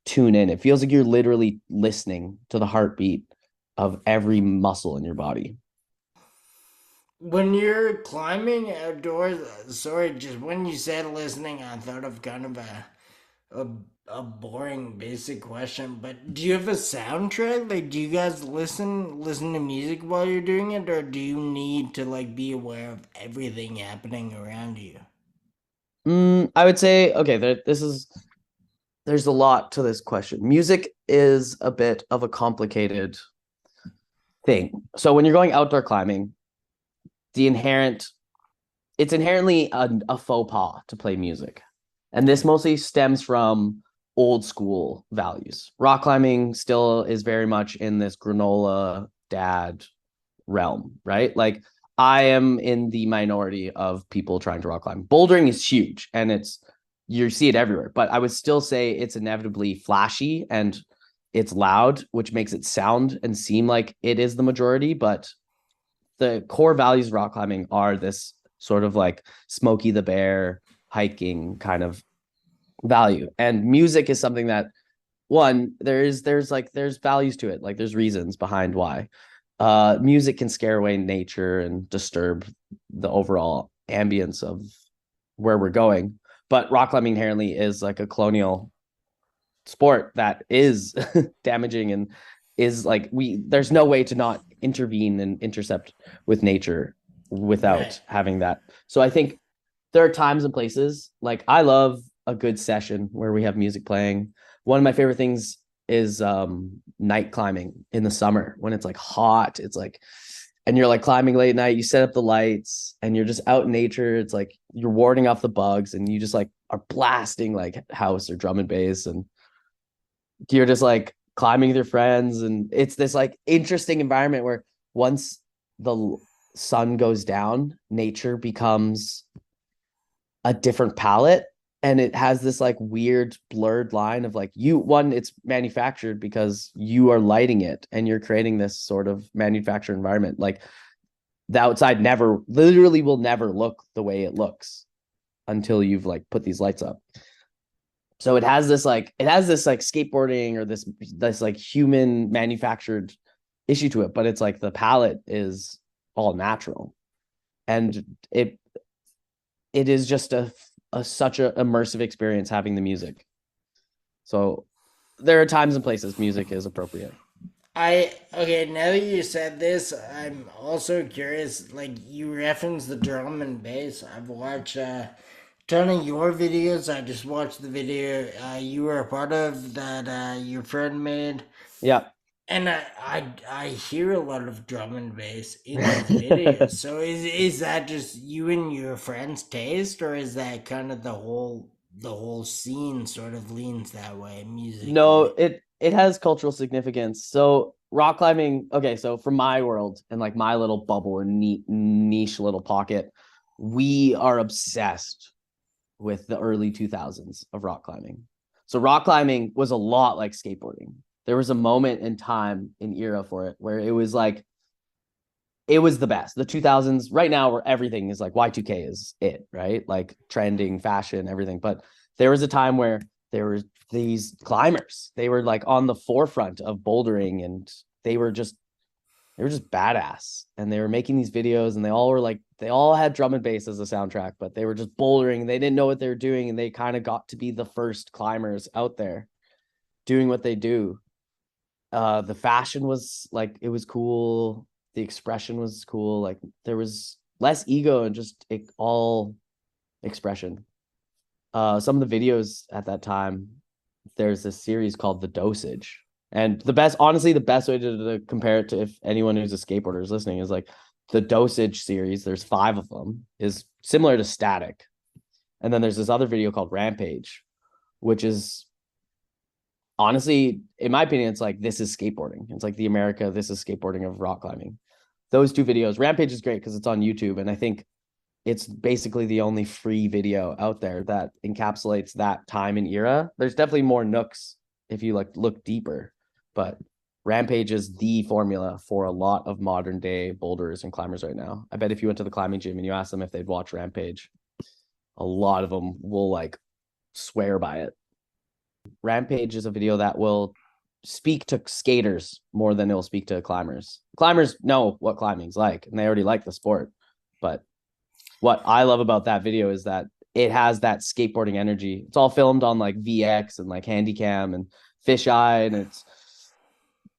B: tune in. It feels like you're literally listening to the heartbeat of every muscle in your body.
A: When you're climbing outdoors, sorry, just when you said listening, I thought of kind of a, a boring basic question, but do you have a soundtrack? Like, do you guys listen to music while you're doing it, or do you need to like be aware of everything happening around you?
B: I would say, okay, there's a lot to this question. Music is a bit of a complicated thing. So when you're going outdoor climbing, the inherent it's inherently a faux pas to play music. And this mostly stems from old school values. Rock climbing still is very much in this granola dad realm, right? Like I am in the minority of people trying to rock climb. Bouldering is huge and it's you see it everywhere, but I would still say it's inevitably flashy and it's loud, which makes it sound and seem like it is the majority, but the core values of rock climbing are this sort of like Smokey the Bear hiking kind of value. And music is something that one, there's values to it. Like there's reasons behind why. Music can scare away nature and disturb the overall ambience of where we're going. But rock climbing inherently is like a colonial sport that is damaging and is like there's no way to not intervene and intercept with nature
A: Right.
B: without having that. So I think there are times and places like I love a good session where we have music playing. One of my favorite things is night climbing in the summer when it's like hot. It's like and you're like climbing late night, you set up the lights and you're just out in nature. It's like you're warding off the bugs and you just like are blasting like house or drum and bass and you're just like climbing with your friends and it's this like interesting environment where once the sun goes down nature becomes a different palette and it has this like weird blurred line of like it's manufactured because you are lighting it and you're creating this sort of manufactured environment like the outside never literally will never look the way it looks until you've like put these lights up. So it has this like skateboarding or this like human manufactured issue to it, but it's like the palette is all natural. And it is just a such a immersive experience having the music. So there are times and places music is appropriate.
A: Okay, now that you said this, I'm also curious. Like, you referenced the drum and bass. I've watched ton of your videos. I just watched the video you were a part of that your friend made.
B: Yeah.
A: And I hear a lot of drum and bass in those videos. So is that just you and your friend's taste, or is that kind of the whole scene sort of leans that way
B: No,
A: musically?
B: it has cultural significance. So rock climbing, okay, so from my world and like my little bubble and neat niche little pocket, we are obsessed with the early 2000s of rock climbing. So rock climbing was a lot like skateboarding. There was a moment in time in era for it where it was like it was the best. The 2000s right now where everything is like Y2K is it, right? Like trending, fashion, everything. But there was a time where there were these climbers. They were like on the forefront of bouldering and they were just they were just badass and they were making these videos and they all had drum and bass as a soundtrack but they were just bouldering they didn't know what they were doing and they kind of got to be the first climbers out there doing what they do. The fashion was like it was cool, the expression was cool, like there was less ego and just all expression. Some of the videos at that time, there's this series called The Dosage. And the best, honestly, the best way to compare it to if anyone who's a skateboarder is listening is like the Dosage series, there's 5 of them, is similar to Static. And then there's this other video called Rampage, which is honestly, in my opinion, it's like this is skateboarding. It's like the America, this is skateboarding of rock climbing. Those 2 videos, Rampage is great because it's on YouTube, and I think it's basically the only free video out there that encapsulates that time and era. There's definitely more nooks if you like look deeper, but Rampage is the formula for a lot of modern day boulders and climbers right now. I bet if you went to the climbing gym and you asked them if they'd watch Rampage, a lot of them will like swear by it. Rampage is a video that will speak to skaters more than it'll speak to climbers. Climbers know what climbing's like, and they already like the sport. But what I love about that video is that it has that skateboarding energy. It's all filmed on like VX and like Handycam and Fisheye, and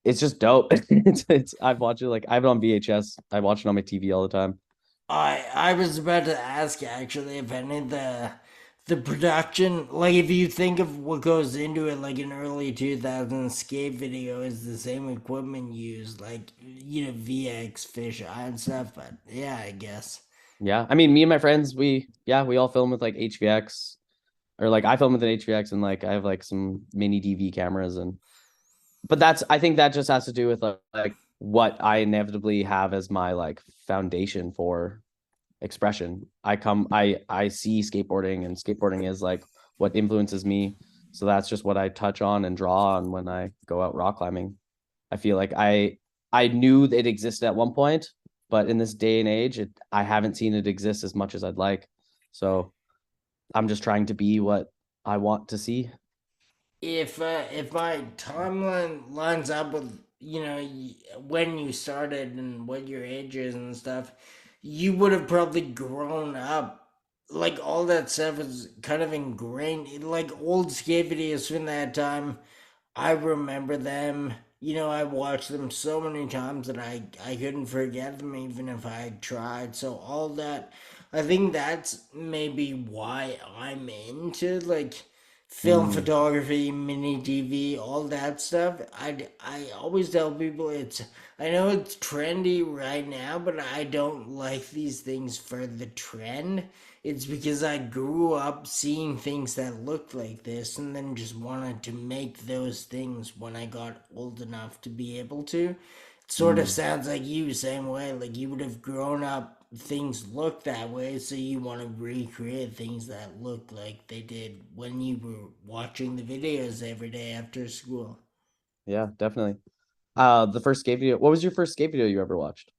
B: it's just dope. It's I've watched it, like I have it on VHS. I watch it on my TV all the time.
A: I was about to ask actually if any of the production, like if you think of what goes into it, like an early 2000s skate video is the same equipment used, like VX, fish eye and stuff. But yeah, I guess.
B: Yeah, I mean, me and my friends, we all film with like HVX, or like I film with an HVX, and like I have like some MiniDV cameras, and but I think that just has to do with like what I inevitably have as my like foundation for expression. I see skateboarding, and skateboarding is like what influences me. So that's just what I touch on and draw on when I go out rock climbing. I feel like I knew it existed at one point, but in this day and age, I haven't seen it exist as much as I'd like. So I'm just trying to be what I want to see.
A: If my timeline lines up with when you started and what your age is and stuff, you would have probably grown up, like all that stuff is kind of ingrained, like old skate videos from that time. I remember them. I watched them so many times that I couldn't forget them even if I tried. So all that, I think that's maybe why I'm into like film
B: Mm,
A: photography, MiniDV, all that stuff. I always tell people I know it's trendy right now, but I don't like these things for the trend. It's because I grew up seeing things that looked like this and then just wanted to make those things when I got old enough to be able to. It sort of
B: mm.
A: sounds like you, same way. Like you would have grown up, things look that way, so you want to recreate things that look like they did when you were watching the videos every day after school.
B: Yeah, definitely. The first skate video. What was your first skate video you ever watched?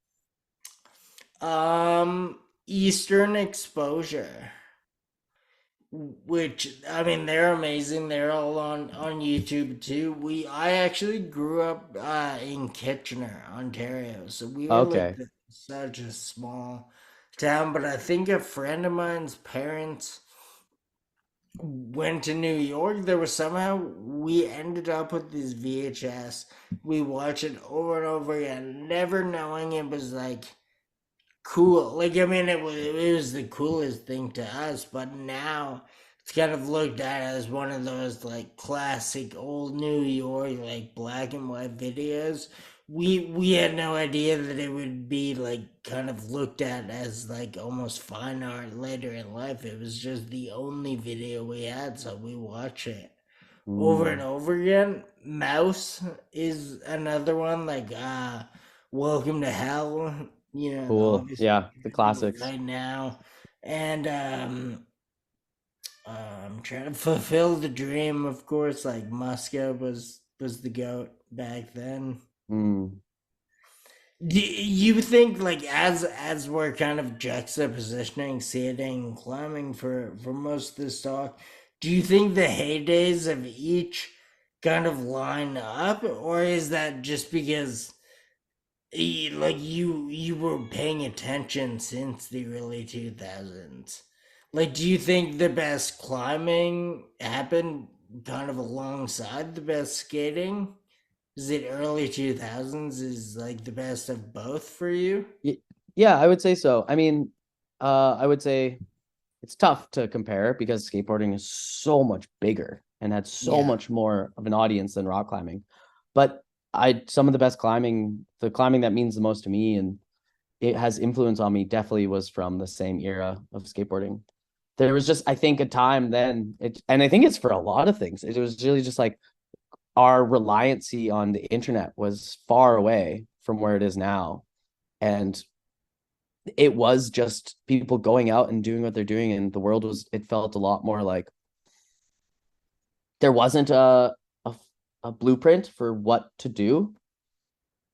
A: Eastern Exposure, which I mean they're amazing. They're all on YouTube too. I actually grew up in Kitchener, Ontario, so we were like
B: Okay.
A: such a small town. But I think a friend of mine's parents went to New York. There was somehow we ended up with this VHS. We watched it over and over again, never knowing it was like cool. Like I mean, it was the coolest thing to us, but now it's kind of looked at as one of those like classic old New York like black and white videos. We had no idea that it would be like kind of looked at as like almost fine art later in life. It was just the only video we had, so we watch it over and
B: Mm,
A: over again. Mouse is another one, like Welcome to Hell,
B: cool.
A: obviously
B: Yeah, the classics.
A: right now. And I'm trying to fulfill the dream, of course, like Muska was the goat back then.
B: Mm.
A: Do you think like as we're kind of juxtapositioning skating and climbing for most of this talk, do you think the heydays of each kind of line up, or is that just because like you were paying attention since the early 2000s? Like, do you think the best climbing happened kind of alongside the best skating? Is it early 2000s is like the best of both for you?
B: Yeah, I would say so. I mean, I would say it's tough to compare because skateboarding is so much bigger and had so
A: Yeah.
B: much more of an audience than rock climbing. But some of the best climbing, the climbing that means the most to me and it has influence on me definitely was from the same era of skateboarding. There was just, I think, a time then, and I think it's for a lot of things. It was really just like our reliancy on the internet was far away from where it is now. And it was just people going out and doing what they're doing. And the world was, it felt a lot more like there wasn't a blueprint for what to do.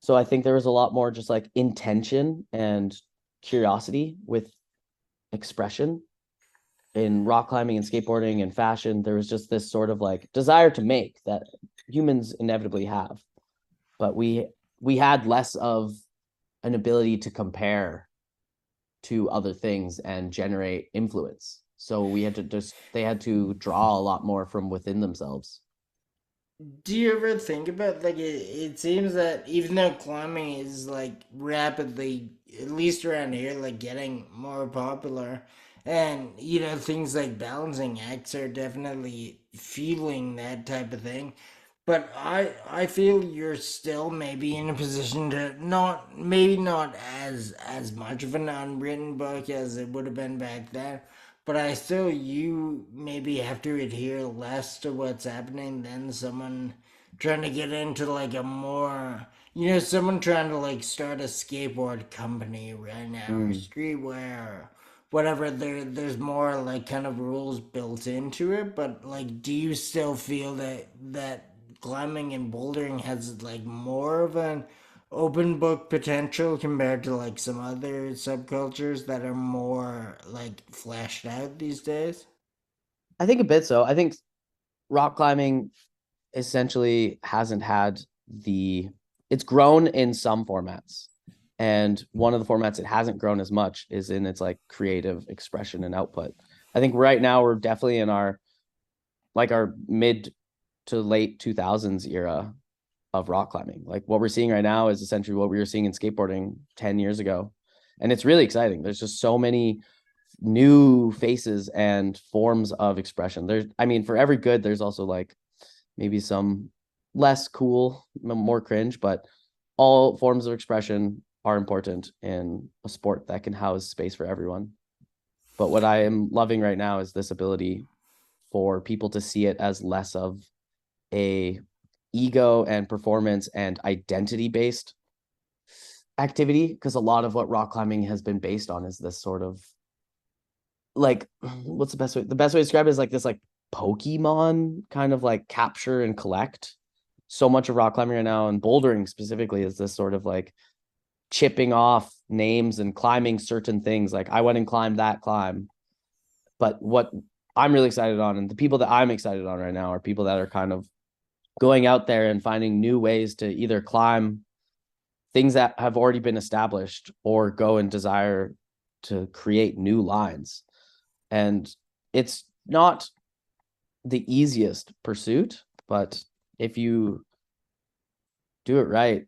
B: So I think there was a lot more just like intention and curiosity with expression in rock climbing and skateboarding and fashion. There was just this sort of like desire to make that humans inevitably have, but we had less of an ability to compare to other things and generate influence. So we had to just they had to draw a lot more from within themselves.
A: Do you ever think about like it seems that even though climbing is like rapidly, at least around here, like getting more popular, and you know things like balancing acts are definitely fueling that type of thing. But I feel you're still maybe in a position to not, maybe not as much of an unwritten book as it would have been back then, but I still, you maybe have to adhere less to what's happening than someone trying to get into like a more, you know, someone trying to like start a skateboard company right now or
B: Mm.
A: streetwear or whatever. There's more like kind of rules built into it, but like do you still feel that climbing and bouldering has like more of an open book potential compared to like some other subcultures that are more like fleshed out these days?
B: I think a bit so. I think rock climbing essentially hasn't had the it's grown in some formats. And one of the formats it hasn't grown as much is in its like creative expression and output. I think right now we're definitely in our mid to late 2000s era of rock climbing. Like what we're seeing right now is essentially what we were seeing in skateboarding 10 years ago. And it's really exciting. There's just so many new faces and forms of expression. There's, I mean, for every good, there's also like maybe some less cool, more cringe, but all forms of expression are important in a sport that can house space for everyone. But what I am loving right now is this ability for people to see it as less of a ego and performance and identity based activity, because a lot of what rock climbing has been based on is this sort of like what's the best way to describe it is like this like Pokemon kind of like capture and collect. So much of rock climbing right now and bouldering specifically is this sort of like chipping off names and climbing certain things. Like I went and climbed that climb. But what I'm really excited on, and the people that I'm excited on right now are people that are kind of going out there and finding new ways to either climb things that have already been established or go and desire to create new lines. And it's not the easiest pursuit, but if you do it right,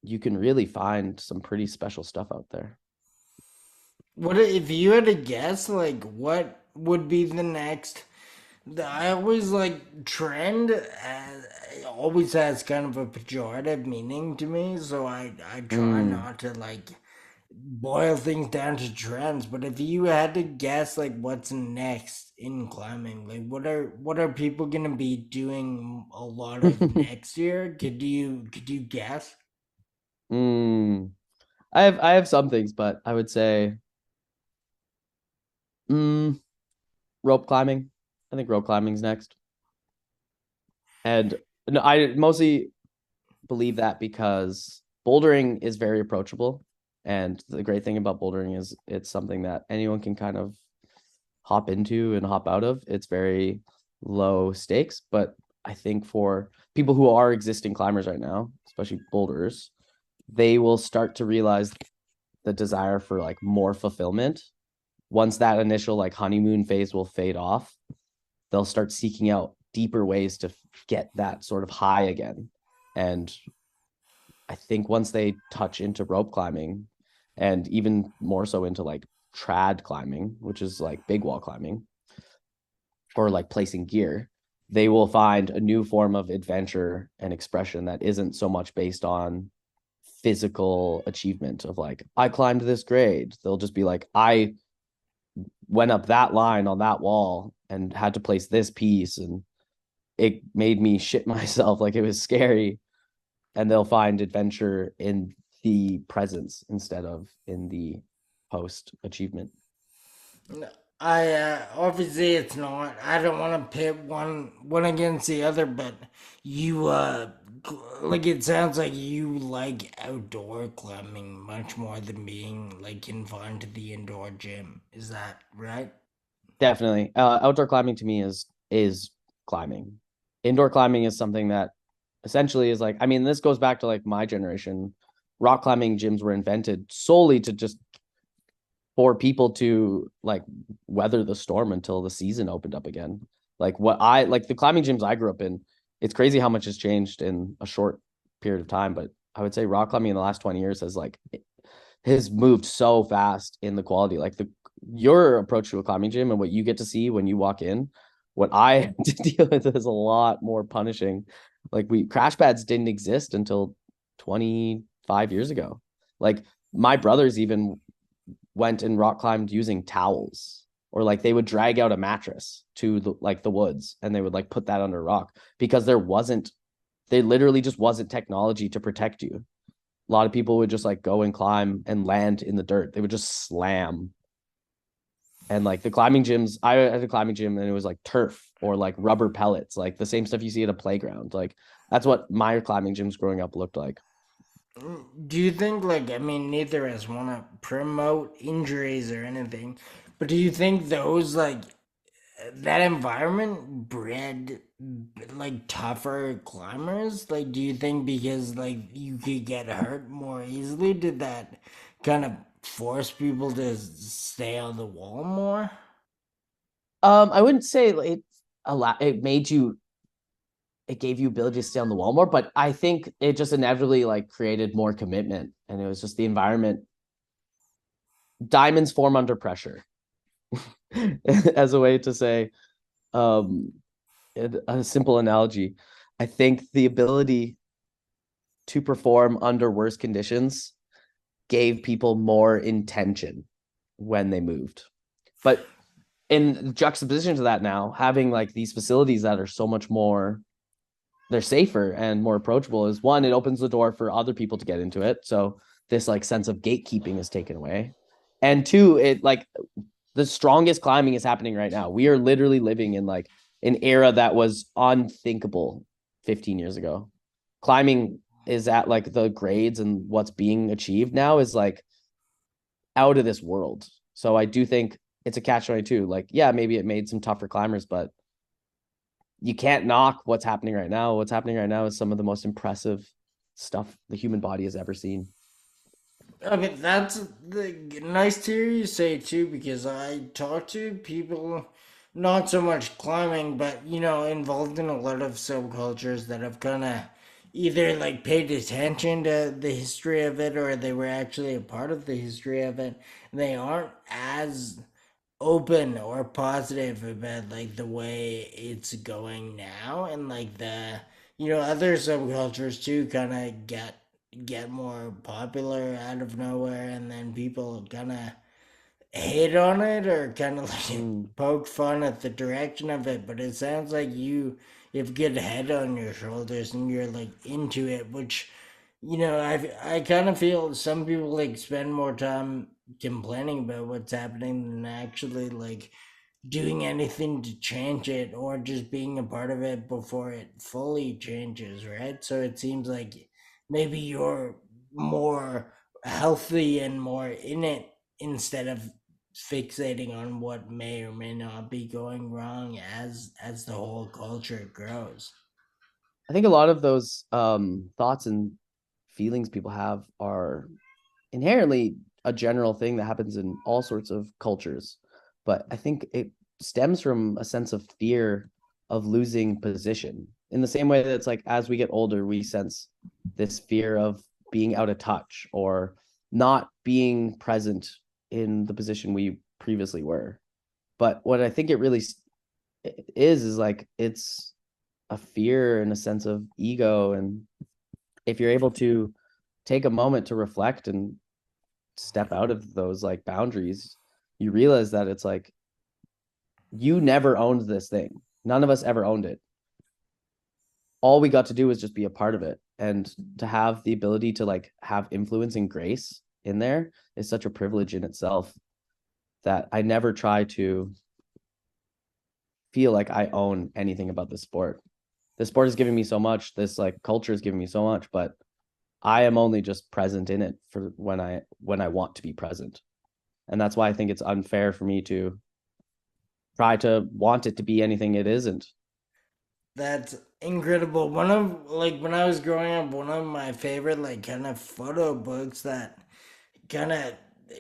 B: you can really find some pretty special stuff out there.
A: What if you had to guess, like what would be the next? I always like trend. It always has kind of a pejorative meaning to me, so I try
B: Mm.
A: not to like boil things down to trends. But if you had to guess, like what's next in climbing, like what are people gonna be doing a lot of next year? Could you guess?
B: Mm. I have some things, but I would say mm, rope climbing. I think rope climbing's next. And no, I mostly believe that because bouldering is very approachable. And the great thing about bouldering is it's something that anyone can kind of hop into and hop out of. It's very low stakes, but I think for people who are existing climbers right now, especially boulders, they will start to realize the desire for like more fulfillment. Once that initial like honeymoon phase will fade off, they'll start seeking out deeper ways to get that sort of high again. And I think once they touch into rope climbing and even more so into like trad climbing, which is like big wall climbing or like placing gear, they will find a new form of adventure and expression that isn't so much based on physical achievement of like, I climbed this grade. They'll just be like, I went up that line on that wall and had to place this piece, and it made me shit myself. Like it was scary. And they'll find adventure in the presence instead of in the post achievement.
A: No, I obviously it's not. I don't want to pit one against the other, but you like it sounds like you like outdoor climbing much more than being like confined to the indoor gym. Is that right?
B: Definitely. Outdoor climbing to me is climbing. Indoor climbing is something that essentially is like, I mean, this goes back to like my generation. Rock climbing gyms were invented solely to just for people to like weather the storm until the season opened up again. Like what I like the climbing gyms I grew up in, it's crazy how much has changed in a short period of time. But I would say rock climbing in the last 20 years has moved so fast in the quality. Like the your approach to a climbing gym and what you get to see when you walk in, what I have to deal with is a lot more punishing. Like we crash pads didn't exist until 25 years ago. Like my brothers even went and rock climbed using towels, or like they would drag out a mattress to the woods and they would like put that under a rock because there literally just wasn't technology to protect you. A lot of people would just like go and climb and land in the dirt. They would just slam. And like the climbing gyms, I had a climbing gym and it was like turf or like rubber pellets, like the same stuff you see at a playground. Like that's what my climbing gyms growing up looked like.
A: Do you think, like, I mean, neither of us want to promote injuries or anything, but do you think those, like, that environment bred, like, tougher climbers? Like, do you think because, like, you could get hurt more easily, did that kind of force people to stay on the wall more?
B: I wouldn't say like, it gave you ability to stay on the wall more, but I think it just inevitably like created more commitment, and it was just the environment. Diamonds form under pressure, as a way to say, um, a simple analogy. I think the ability to perform under worse conditions gave people more intention when they moved. But in juxtaposition to that, now having like these facilities that are so much more, they're safer and more approachable, is one, it opens the door for other people to get into it, so this like sense of gatekeeping is taken away. And two, it like the strongest climbing is happening right now. We are literally living in like an era that was unthinkable 15 years ago. Climbing is at like the grades, and what's being achieved now is like out of this world. So I do think it's a catch 22. Like, yeah, maybe it made some tougher climbers, but you can't knock what's happening right now. What's happening right now is some of the most impressive stuff the human body has ever seen.
A: Okay, that's the nice to hear you say too, because I talk to people, not so much climbing, but involved in a lot of subcultures that have kind of either like paid attention to the history of it or they were actually a part of the history of it. They aren't as open or positive about like the way it's going now, and like the other subcultures too kind of get more popular out of nowhere, and then people kind of hate on it or kind of like
B: Mm.
A: poke fun at the direction of it. But it sounds like you have good head on your shoulders and you're like into it, which I kind of feel some people like spend more time complaining about what's happening than actually like doing anything to change it or just being a part of it before it fully changes, right? So it seems like maybe you're more healthy and more in it instead of fixating on what may or may not be going wrong as the whole culture grows.
B: I think a lot of those thoughts and feelings people have are inherently a general thing that happens in all sorts of cultures. But I think it stems from a sense of fear of losing position. In the same way that it's like as we get older, we sense this fear of being out of touch or not being present in the position we previously were. But what I think it really is like it's a fear and a sense of ego. And if you're able to take a moment to reflect and step out of those like boundaries, you realize that it's like you never owned this thing. None of us ever owned it. All we got to do was just be a part of it. And to have the ability to like have influence and grace in there is such a privilege in itself that I never try to feel like I own anything about this sport. This sport has given me so much. This like culture has given me so much, but I am only just present in it for when I want to be present. And that's why I think it's unfair for me to try to want it to be anything it isn't.
A: That's incredible. One of like when I was growing up, one of my favorite like kind of photo books that kind of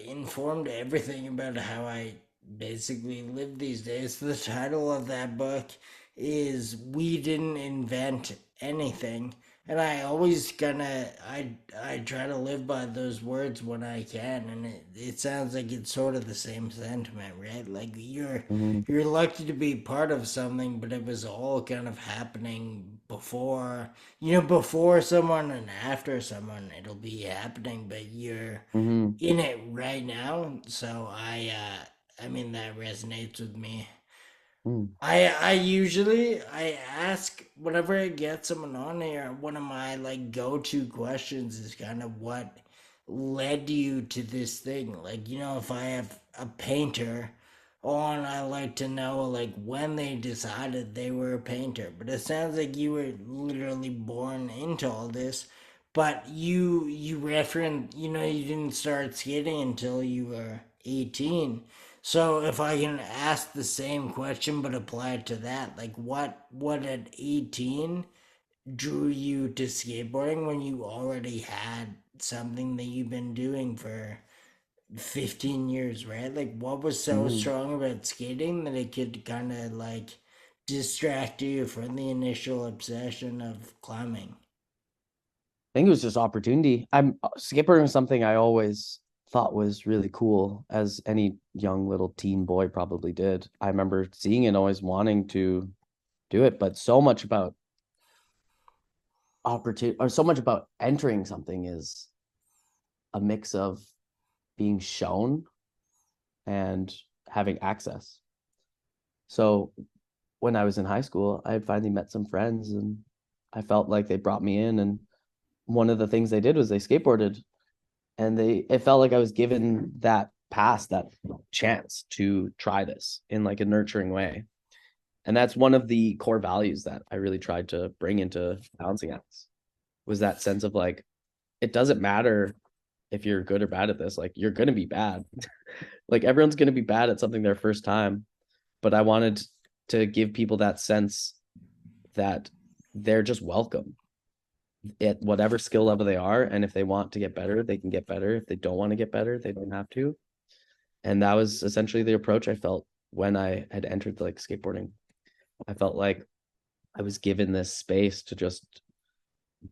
A: informed everything about how I basically live these days. The title of that book is "We Didn't Invent Anything," and I always I try to live by those words when I can, and it sounds like it's sort of the same sentiment, right? Like
B: Mm-hmm.
A: you're lucky to be part of something, but it was all kind of happening before, before someone and after someone. It'll be happening, but you're
B: Mm-hmm.
A: in it right now. So I mean that resonates with me.
B: Mm-hmm.
A: I usually I ask whenever I get someone on here, one of my like go-to questions is kind of what led you to this thing. Like, if I have a painter on, I like to know like when they decided they were a painter. But it sounds like you were literally born into all this. But you referenced, you didn't start skating until you were 18. So if I can ask the same question but apply it to that, like what at 18 drew you to skateboarding when you already had something that you've been doing for 15 years, right? Like what was so
B: Mm-hmm.
A: strong about skating that it could kind of like distract you from the initial obsession of climbing?
B: I think it was just opportunity. I'm skateboarding was something I always thought was really cool, as any young little teen boy probably did. I remember seeing it and always wanting to do it, but so much about opportunity or so much about entering something is a mix of being shown and having access. So when I was in high school, I had finally met some friends and I felt like they brought me in, and one of the things they did was they skateboarded, and it felt like I was given that pass, that chance to try this in like a nurturing way. And that's one of the core values that I really tried to bring into balancing acts, was that sense of like, it doesn't matter if you're good or bad at this, like you're gonna be bad. Like everyone's gonna be bad at something their first time. But I wanted to give people that sense that they're just welcome at whatever skill level they are. And if they want to get better, they can get better. If they don't want to get better, they don't have to. And that was essentially the approach I felt when I had entered like skateboarding. I felt like I was given this space to just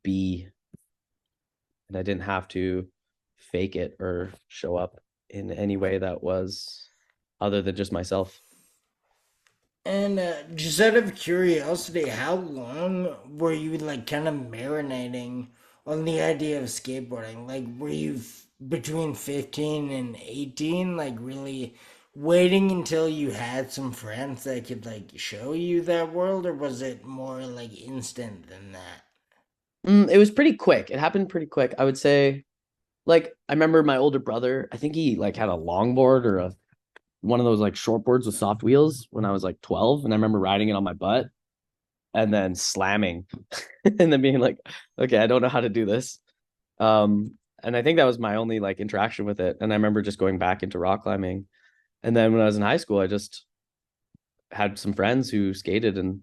B: be, and I didn't have to fake it or show up in any way that was other than just myself.
A: And just out of curiosity, how long were you like kind of marinating on the idea of skateboarding? Like, were you between 15 and 18, like really waiting until you had some friends that could like show you that world, or was it more like instant than that?
B: It was pretty quick. It happened pretty quick. I would say, like, I remember my older brother, I think he like had a longboard or one of those like short boards with soft wheels when I was like 12. And I remember riding it on my butt and then slamming and then being like, okay, I don't know how to do this. And I think that was my only like interaction with it. And I remember just going back into rock climbing. And then when I was in high school, I just had some friends who skated and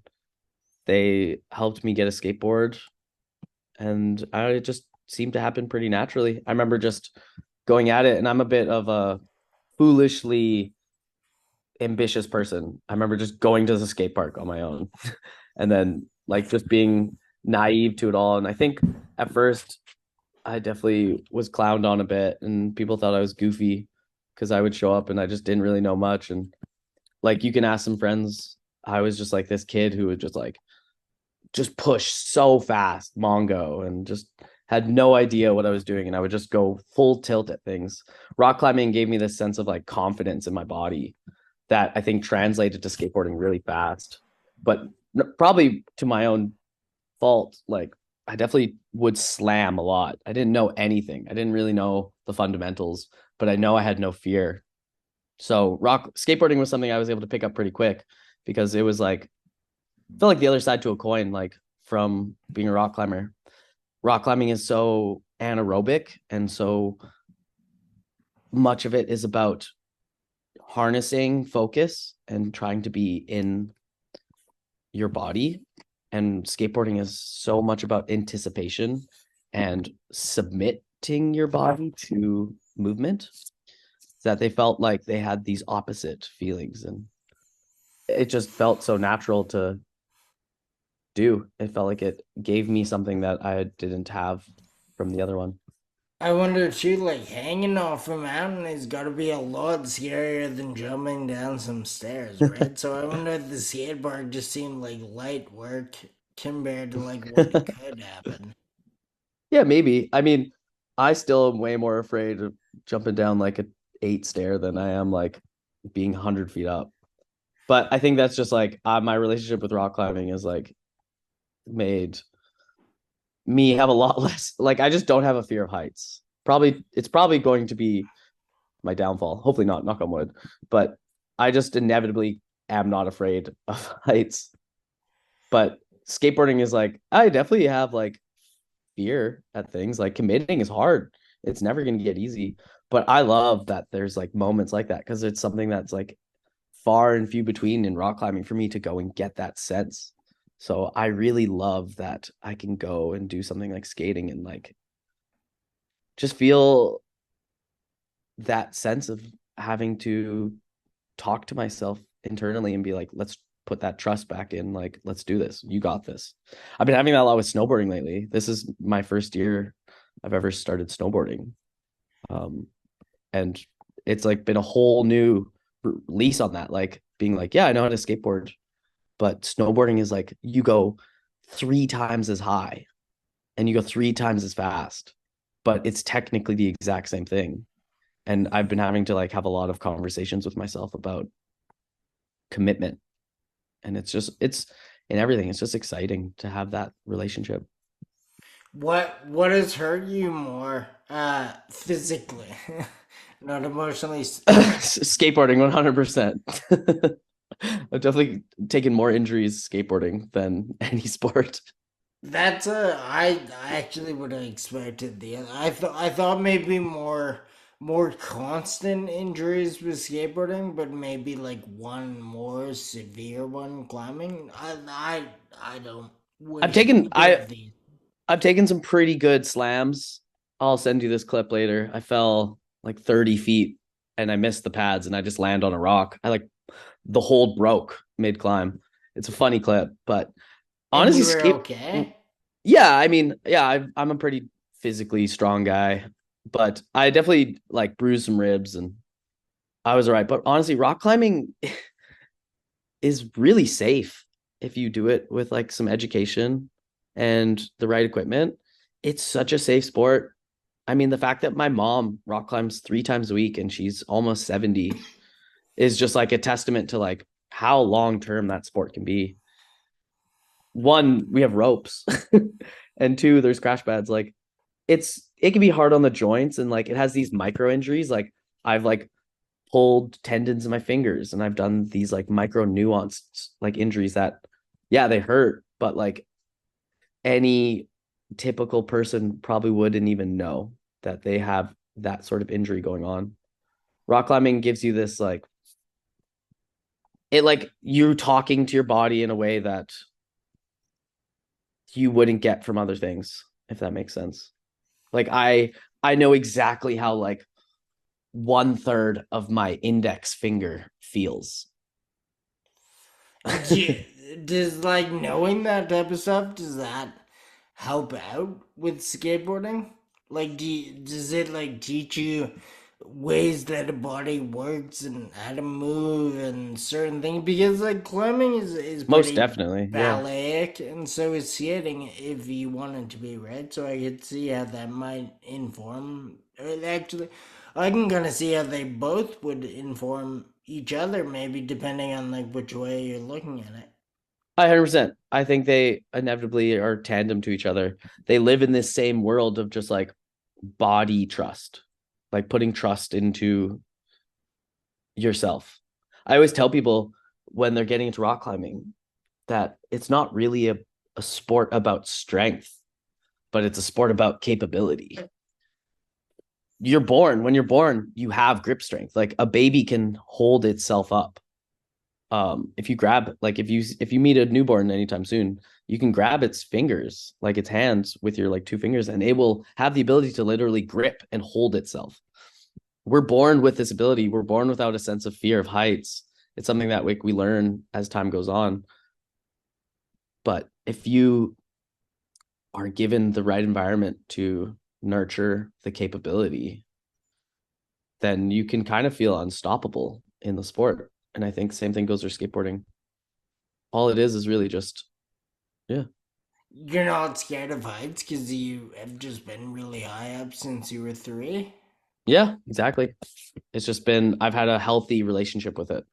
B: they helped me get a skateboard. And it just seemed to happen pretty naturally. I remember just going at it, and I'm a bit of a foolishly ambitious person. I remember just going to the skate park on my own and then like just being naive to it all. And I think at first I definitely was clowned on a bit and people thought I was goofy because I would show up and I just didn't really know much. And like you can ask some friends, I was just like this kid who would just push so fast, Mongo, and just had no idea what I was doing, and I would just go full tilt at things. Rock climbing gave me this sense of like confidence in my body that I think translated to skateboarding really fast. But probably to my own fault, like I definitely would slam a lot. I didn't know anything. I didn't really know the fundamentals, but I know I had no fear. So rock skateboarding was something I was able to pick up pretty quick because it was like felt like the other side to a coin, like from being a rock climber. Rock climbing is so anaerobic, and so much of it is about harnessing focus and trying to be in your body. And skateboarding is so much about anticipation and submitting your body to movement that they felt like they had these opposite feelings. And it just felt so natural to do. It felt like it gave me something that I didn't have from the other one.
A: I wonder too, like hanging off a mountain has got to be a lot scarier than jumping down some stairs, right? So I wonder if the skateboard just seemed like light work compared to like what could happen.
B: Yeah, maybe. I mean, I still am way more afraid of jumping down like a eight stair than I am like being 100 feet up. But I think that's just like my relationship with rock climbing is like made me have a lot less. Like I just don't have a fear of heights. Probably it's probably going to be my downfall. Hopefully not, knock on wood. But I just inevitably am not afraid of heights. But skateboarding is like I definitely have like fear at things. Like committing is hard. It's never going to get easy. But I love that there's like moments like that because it's something that's like far and few between in rock climbing for me to go and get that sense. So I really love that I can go and do something like skating and like just feel that sense of having to talk to myself internally and be like, let's put that trust back in. Like, let's do this. You got this. I've been having that a lot with snowboarding lately. This is my first year I've ever started snowboarding. Um, and it's like been a whole new lease on that. Like being like, yeah, I know how to skateboard, but snowboarding is like you go 3 times as high and you go 3 times as fast, but it's technically the exact same thing. And I've been having to like have a lot of conversations with myself about commitment. And it's in everything. It's just exciting to have that relationship.
A: What has hurt you more, physically, not emotionally?
B: Skateboarding 100%. I've definitely taken more injuries skateboarding than any sport.
A: That's a I actually would have expected the other. I thought maybe more constant injuries with skateboarding, but maybe like one more severe one climbing. I don't would
B: I've taken
A: either
B: I
A: of these.
B: I've taken some pretty good slams. I'll send you this clip later. I fell like 30 feet and I missed the pads and I just land on a rock. I like the hold broke mid climb. It's a funny clip, but
A: And
B: honestly,
A: you were okay.
B: yeah, I mean, yeah, I'm a pretty physically strong guy, but I definitely like bruised some ribs and I was all right. But honestly, rock climbing is really safe if you do it with like some education and the right equipment. It's such a safe sport. I mean, the fact that my mom rock climbs 3 times a week and she's almost 70 is just like a testament to like how long term that sport can be. One, we have ropes, and two, there's crash pads. Like it can be hard on the joints and like it has these micro injuries. Like I've like pulled tendons in my fingers and I've done these like micro nuanced like injuries that yeah, they hurt, but like any typical person probably wouldn't even know that they have that sort of injury going on. Rock climbing gives you this like it like you talking to your body in a way that you wouldn't get from other things, if that makes sense. Like I know exactly how like 1/3 of my index finger feels.
A: Do you, does like knowing that type of stuff, does that help out with skateboarding? Like, does it like teach you ways that a body works and how to move and in certain things because like climbing is
B: Most
A: pretty
B: definitely. Yeah.
A: ballet and so is skating if you want it to be, right? So I could see how that might inform. Actually, I can kind of see how they both would inform each other, maybe depending on like which way you're looking at it.
B: 100%. I think they inevitably are tandem to each other. They live in this same world of just like body trust, like putting trust into yourself. I always tell people when they're getting into rock climbing that it's not really a sport about strength, but it's a sport about capability. When you're born, you have grip strength. Like a baby can hold itself up. If you grab, like if you meet a newborn anytime soon, you can grab its fingers, like its hands with your like two fingers, and it will have the ability to literally grip and hold itself. We're born with this ability. We're born without a sense of fear of heights. It's something that we learn as time goes on. But if you are given the right environment to nurture the capability, then you can kind of feel unstoppable in the sport. And I think same thing goes for skateboarding. All it is really just, yeah.
A: You're not scared of heights because you have just been really high up since you were three.
B: Yeah, exactly. It's just been, I've had a healthy relationship with it.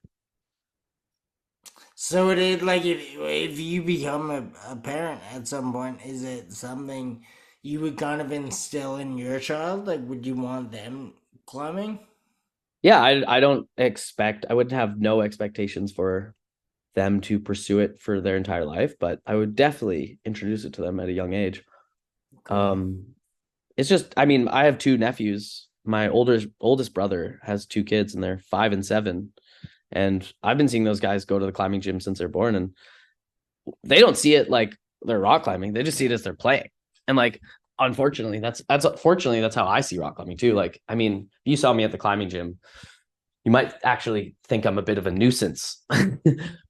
A: So it is like if you become a parent at some point, is it something you would kind of instill in your child? Like, would you want them climbing?
B: Yeah, I don't expect, I wouldn't have no expectations for them to pursue it for their entire life, but I would definitely introduce it to them at a young age.
A: Cool.
B: Um, it's just, I mean, I have two nephews. My oldest brother has two kids, and they're 5 and 7. And I've been seeing those guys go to the climbing gym since they're born, and they don't see it like they're rock climbing. They just see it as they're playing. And like, unfortunately, that's how I see rock climbing too. Like, I mean, if you saw me at the climbing gym, you might actually think I'm a bit of a nuisance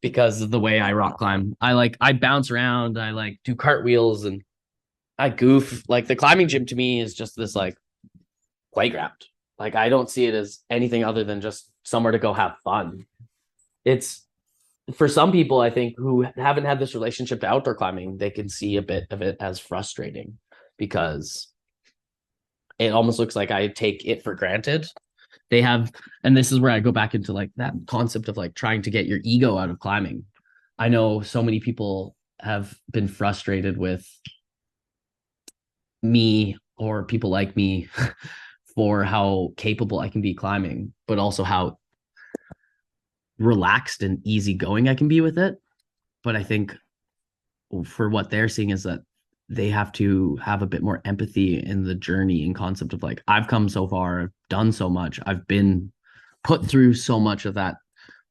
B: because of the way I rock climb. I bounce around, I like do cartwheels and I goof. Like the climbing gym to me is just this like playground. Like I don't see it as anything other than just somewhere to go have fun. It's for some people, I think, who haven't had this relationship to outdoor climbing, they can see a bit of it as frustrating because it almost looks like I take it for granted. They have, and this is where I go back into like that concept of like trying to get your ego out of climbing. I know so many people have been frustrated with me or people like me for how capable I can be climbing, but also how relaxed and easygoing I can be with it. But I think for what they're seeing is that they have to have a bit more empathy in the journey and concept of like, I've come so far, I've done so much, I've been put through so much of that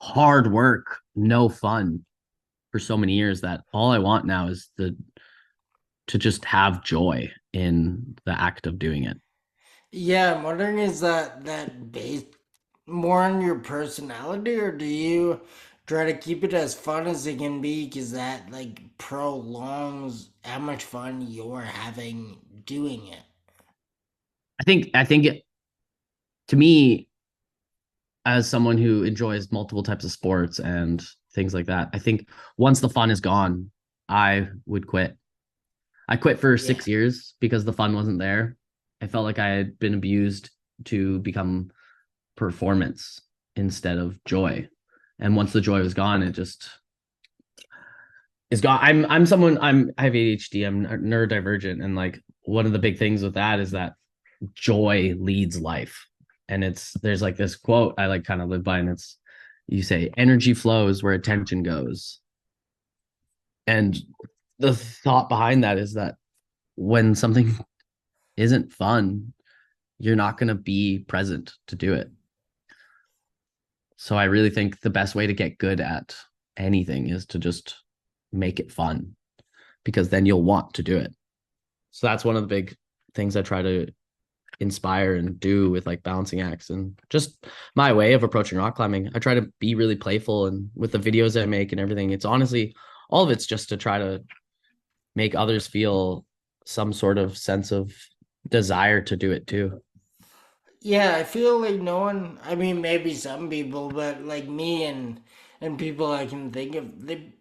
B: hard work, no fun for so many years that all I want now is to just have joy in the act of doing it.
A: Yeah, I'm wondering is that based more on your personality, or do you try to keep it as fun as it can be? Because that like prolongs how much fun you're having doing it.
B: I think it, to me, as someone who enjoys multiple types of sports and things like that, I think once the fun is gone, I would quit. I quit for
A: Yeah.
B: 6 years because the fun wasn't there. I felt like I had been abused to become performance instead of joy. And once the joy was gone, it just is gone. I have ADHD, I'm neurodivergent, and like one of the big things with that is that joy leads life. And there's like this quote I like kind of live by, and it's you say energy flows where attention goes. And the thought behind that is that when something isn't fun, you're not going to be present to do it. So I really think the best way to get good at anything is to just make it fun because then you'll want to do it. So that's one of the big things I try to inspire and do with like balancing acts and just my way of approaching rock climbing. I try to be really playful and with the videos I make and everything, it's honestly all of it's just to try to make others feel some sort of sense of desire to do it too.
A: Yeah, I feel like no one, I mean, maybe some people, but like me and people I can think of, they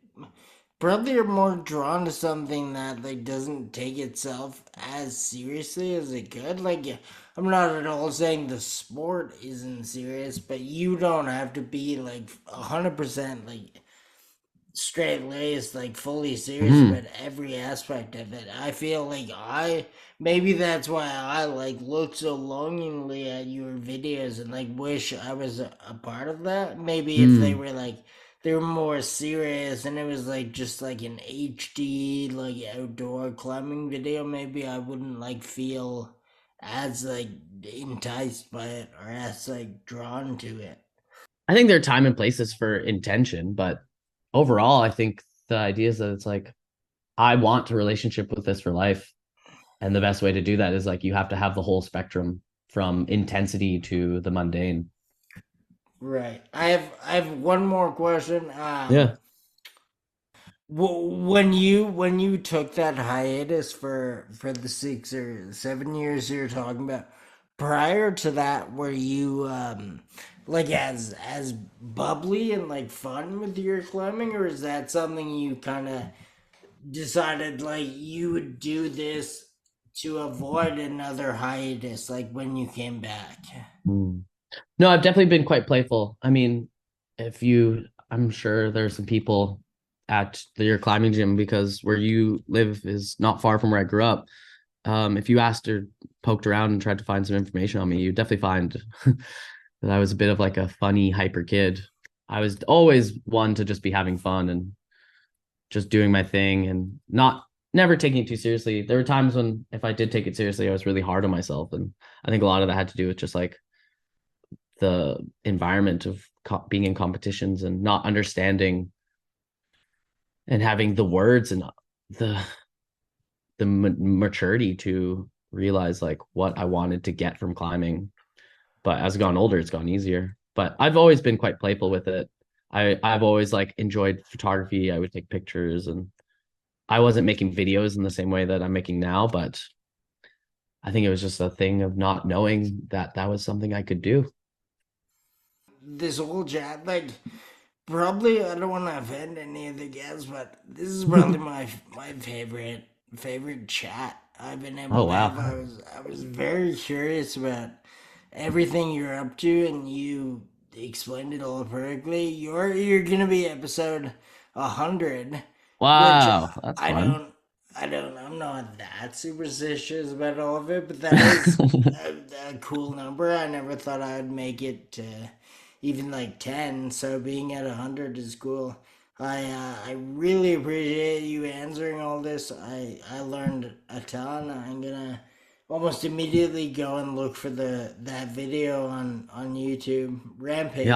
A: probably are more drawn to something that like doesn't take itself as seriously as it could. Like, yeah, I'm not at all saying the sport isn't serious, but you don't have to be like 100% like straight laced, like fully serious about
B: Hmm.
A: every aspect of it. I feel like I maybe that's why I like look so longingly at your videos and like wish I was a part of that. Maybe if they
B: Hmm.
A: were like they were more serious and it was like just like an HD like outdoor climbing video, maybe I wouldn't like feel as like enticed by it or as like drawn to it.
B: I think there are time and places for intention, but overall, I think the idea is that it's like I want a relationship with this for life. And the best way to do that is like you have to have the whole spectrum from intensity to the mundane.
A: Right. I have one more question.
B: Yeah.
A: When you took that hiatus for the 6 or 7 years you're talking about, prior to that, were you like as bubbly and like fun with your climbing, or is that something you kind of decided like you would do this to avoid another hiatus, like when you came back?
B: Mm. No, I've definitely been quite playful. I mean, if you, I'm sure there's some people at your climbing gym because where you live is not far from where I grew up. If you asked or poked around and tried to find some information on me, you'd definitely find that I was a bit of like a funny, hyper kid. I was always one to just be having fun and just doing my thing and not never taking it too seriously. There were times when if I did take it seriously, I was really hard on myself. And I think a lot of that had to do with just like the environment of being in competitions and not understanding and having the words and the maturity to realize like what I wanted to get from climbing. But as I've gone older, it's gone easier. But I've always been quite playful with it. I've always like enjoyed photography. I would take pictures and I wasn't making videos in the same way that I'm making now, but I think it was just a thing of not knowing that that was something I could do.
A: This whole chat, like, probably I don't want to offend any of the guests, but this is probably my favorite chat I've been able
B: Oh
A: to have.
B: wow.
A: I was very curious about everything you're up to, and you explained it all perfectly. You're gonna be episode 100, which
B: Wow, that's
A: I
B: fun.
A: don't I'm not that superstitious about all of it, but that is a cool number. I never thought I'd make it to even like 10, so being at 100 is cool. I really appreciate you answering all this. I learned a ton. I'm gonna almost immediately go and look for the that video on YouTube
B: Yeah,
A: Rampage.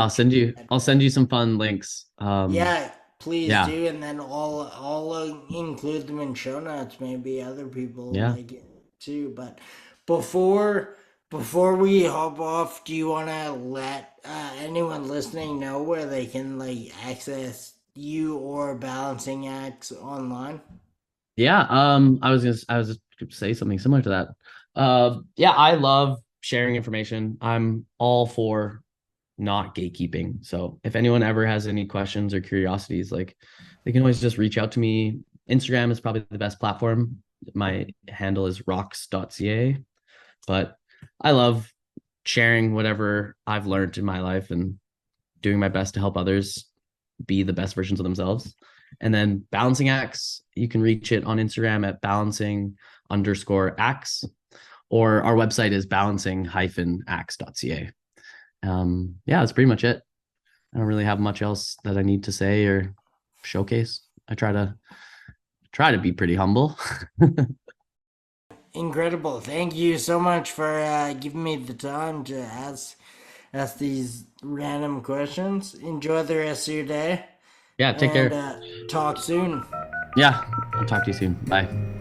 B: I'll send you some fun links.
A: Yeah, please
B: Yeah,
A: do, and then I'll include them in show notes. Maybe other people
B: yeah.
A: like it too. But before before we hop off, do you want to let anyone listening know where they can like access you or Balancing Acts online?
B: Yeah, I was gonna say something similar to that. Yeah, I love sharing information. I'm all for not gatekeeping. So if anyone ever has any questions or curiosities, like they can always just reach out to me. Instagram is probably the best platform. My handle is rocks.ca, but I love sharing whatever I've learned in my life and doing my best to help others be the best versions of themselves. And then balancing acts, you can reach it on Instagram at balancing_acts, or our website is balancing-acts.ca. Yeah, that's pretty much it. I don't really have much else that I need to say or showcase. I try to be pretty humble.
A: Incredible! Thank you so much for giving me the time to ask these random questions. Enjoy the rest of your day,
B: Yeah, take
A: and
B: care.
A: talk soon.
B: Yeah, I'll talk to you soon. Bye.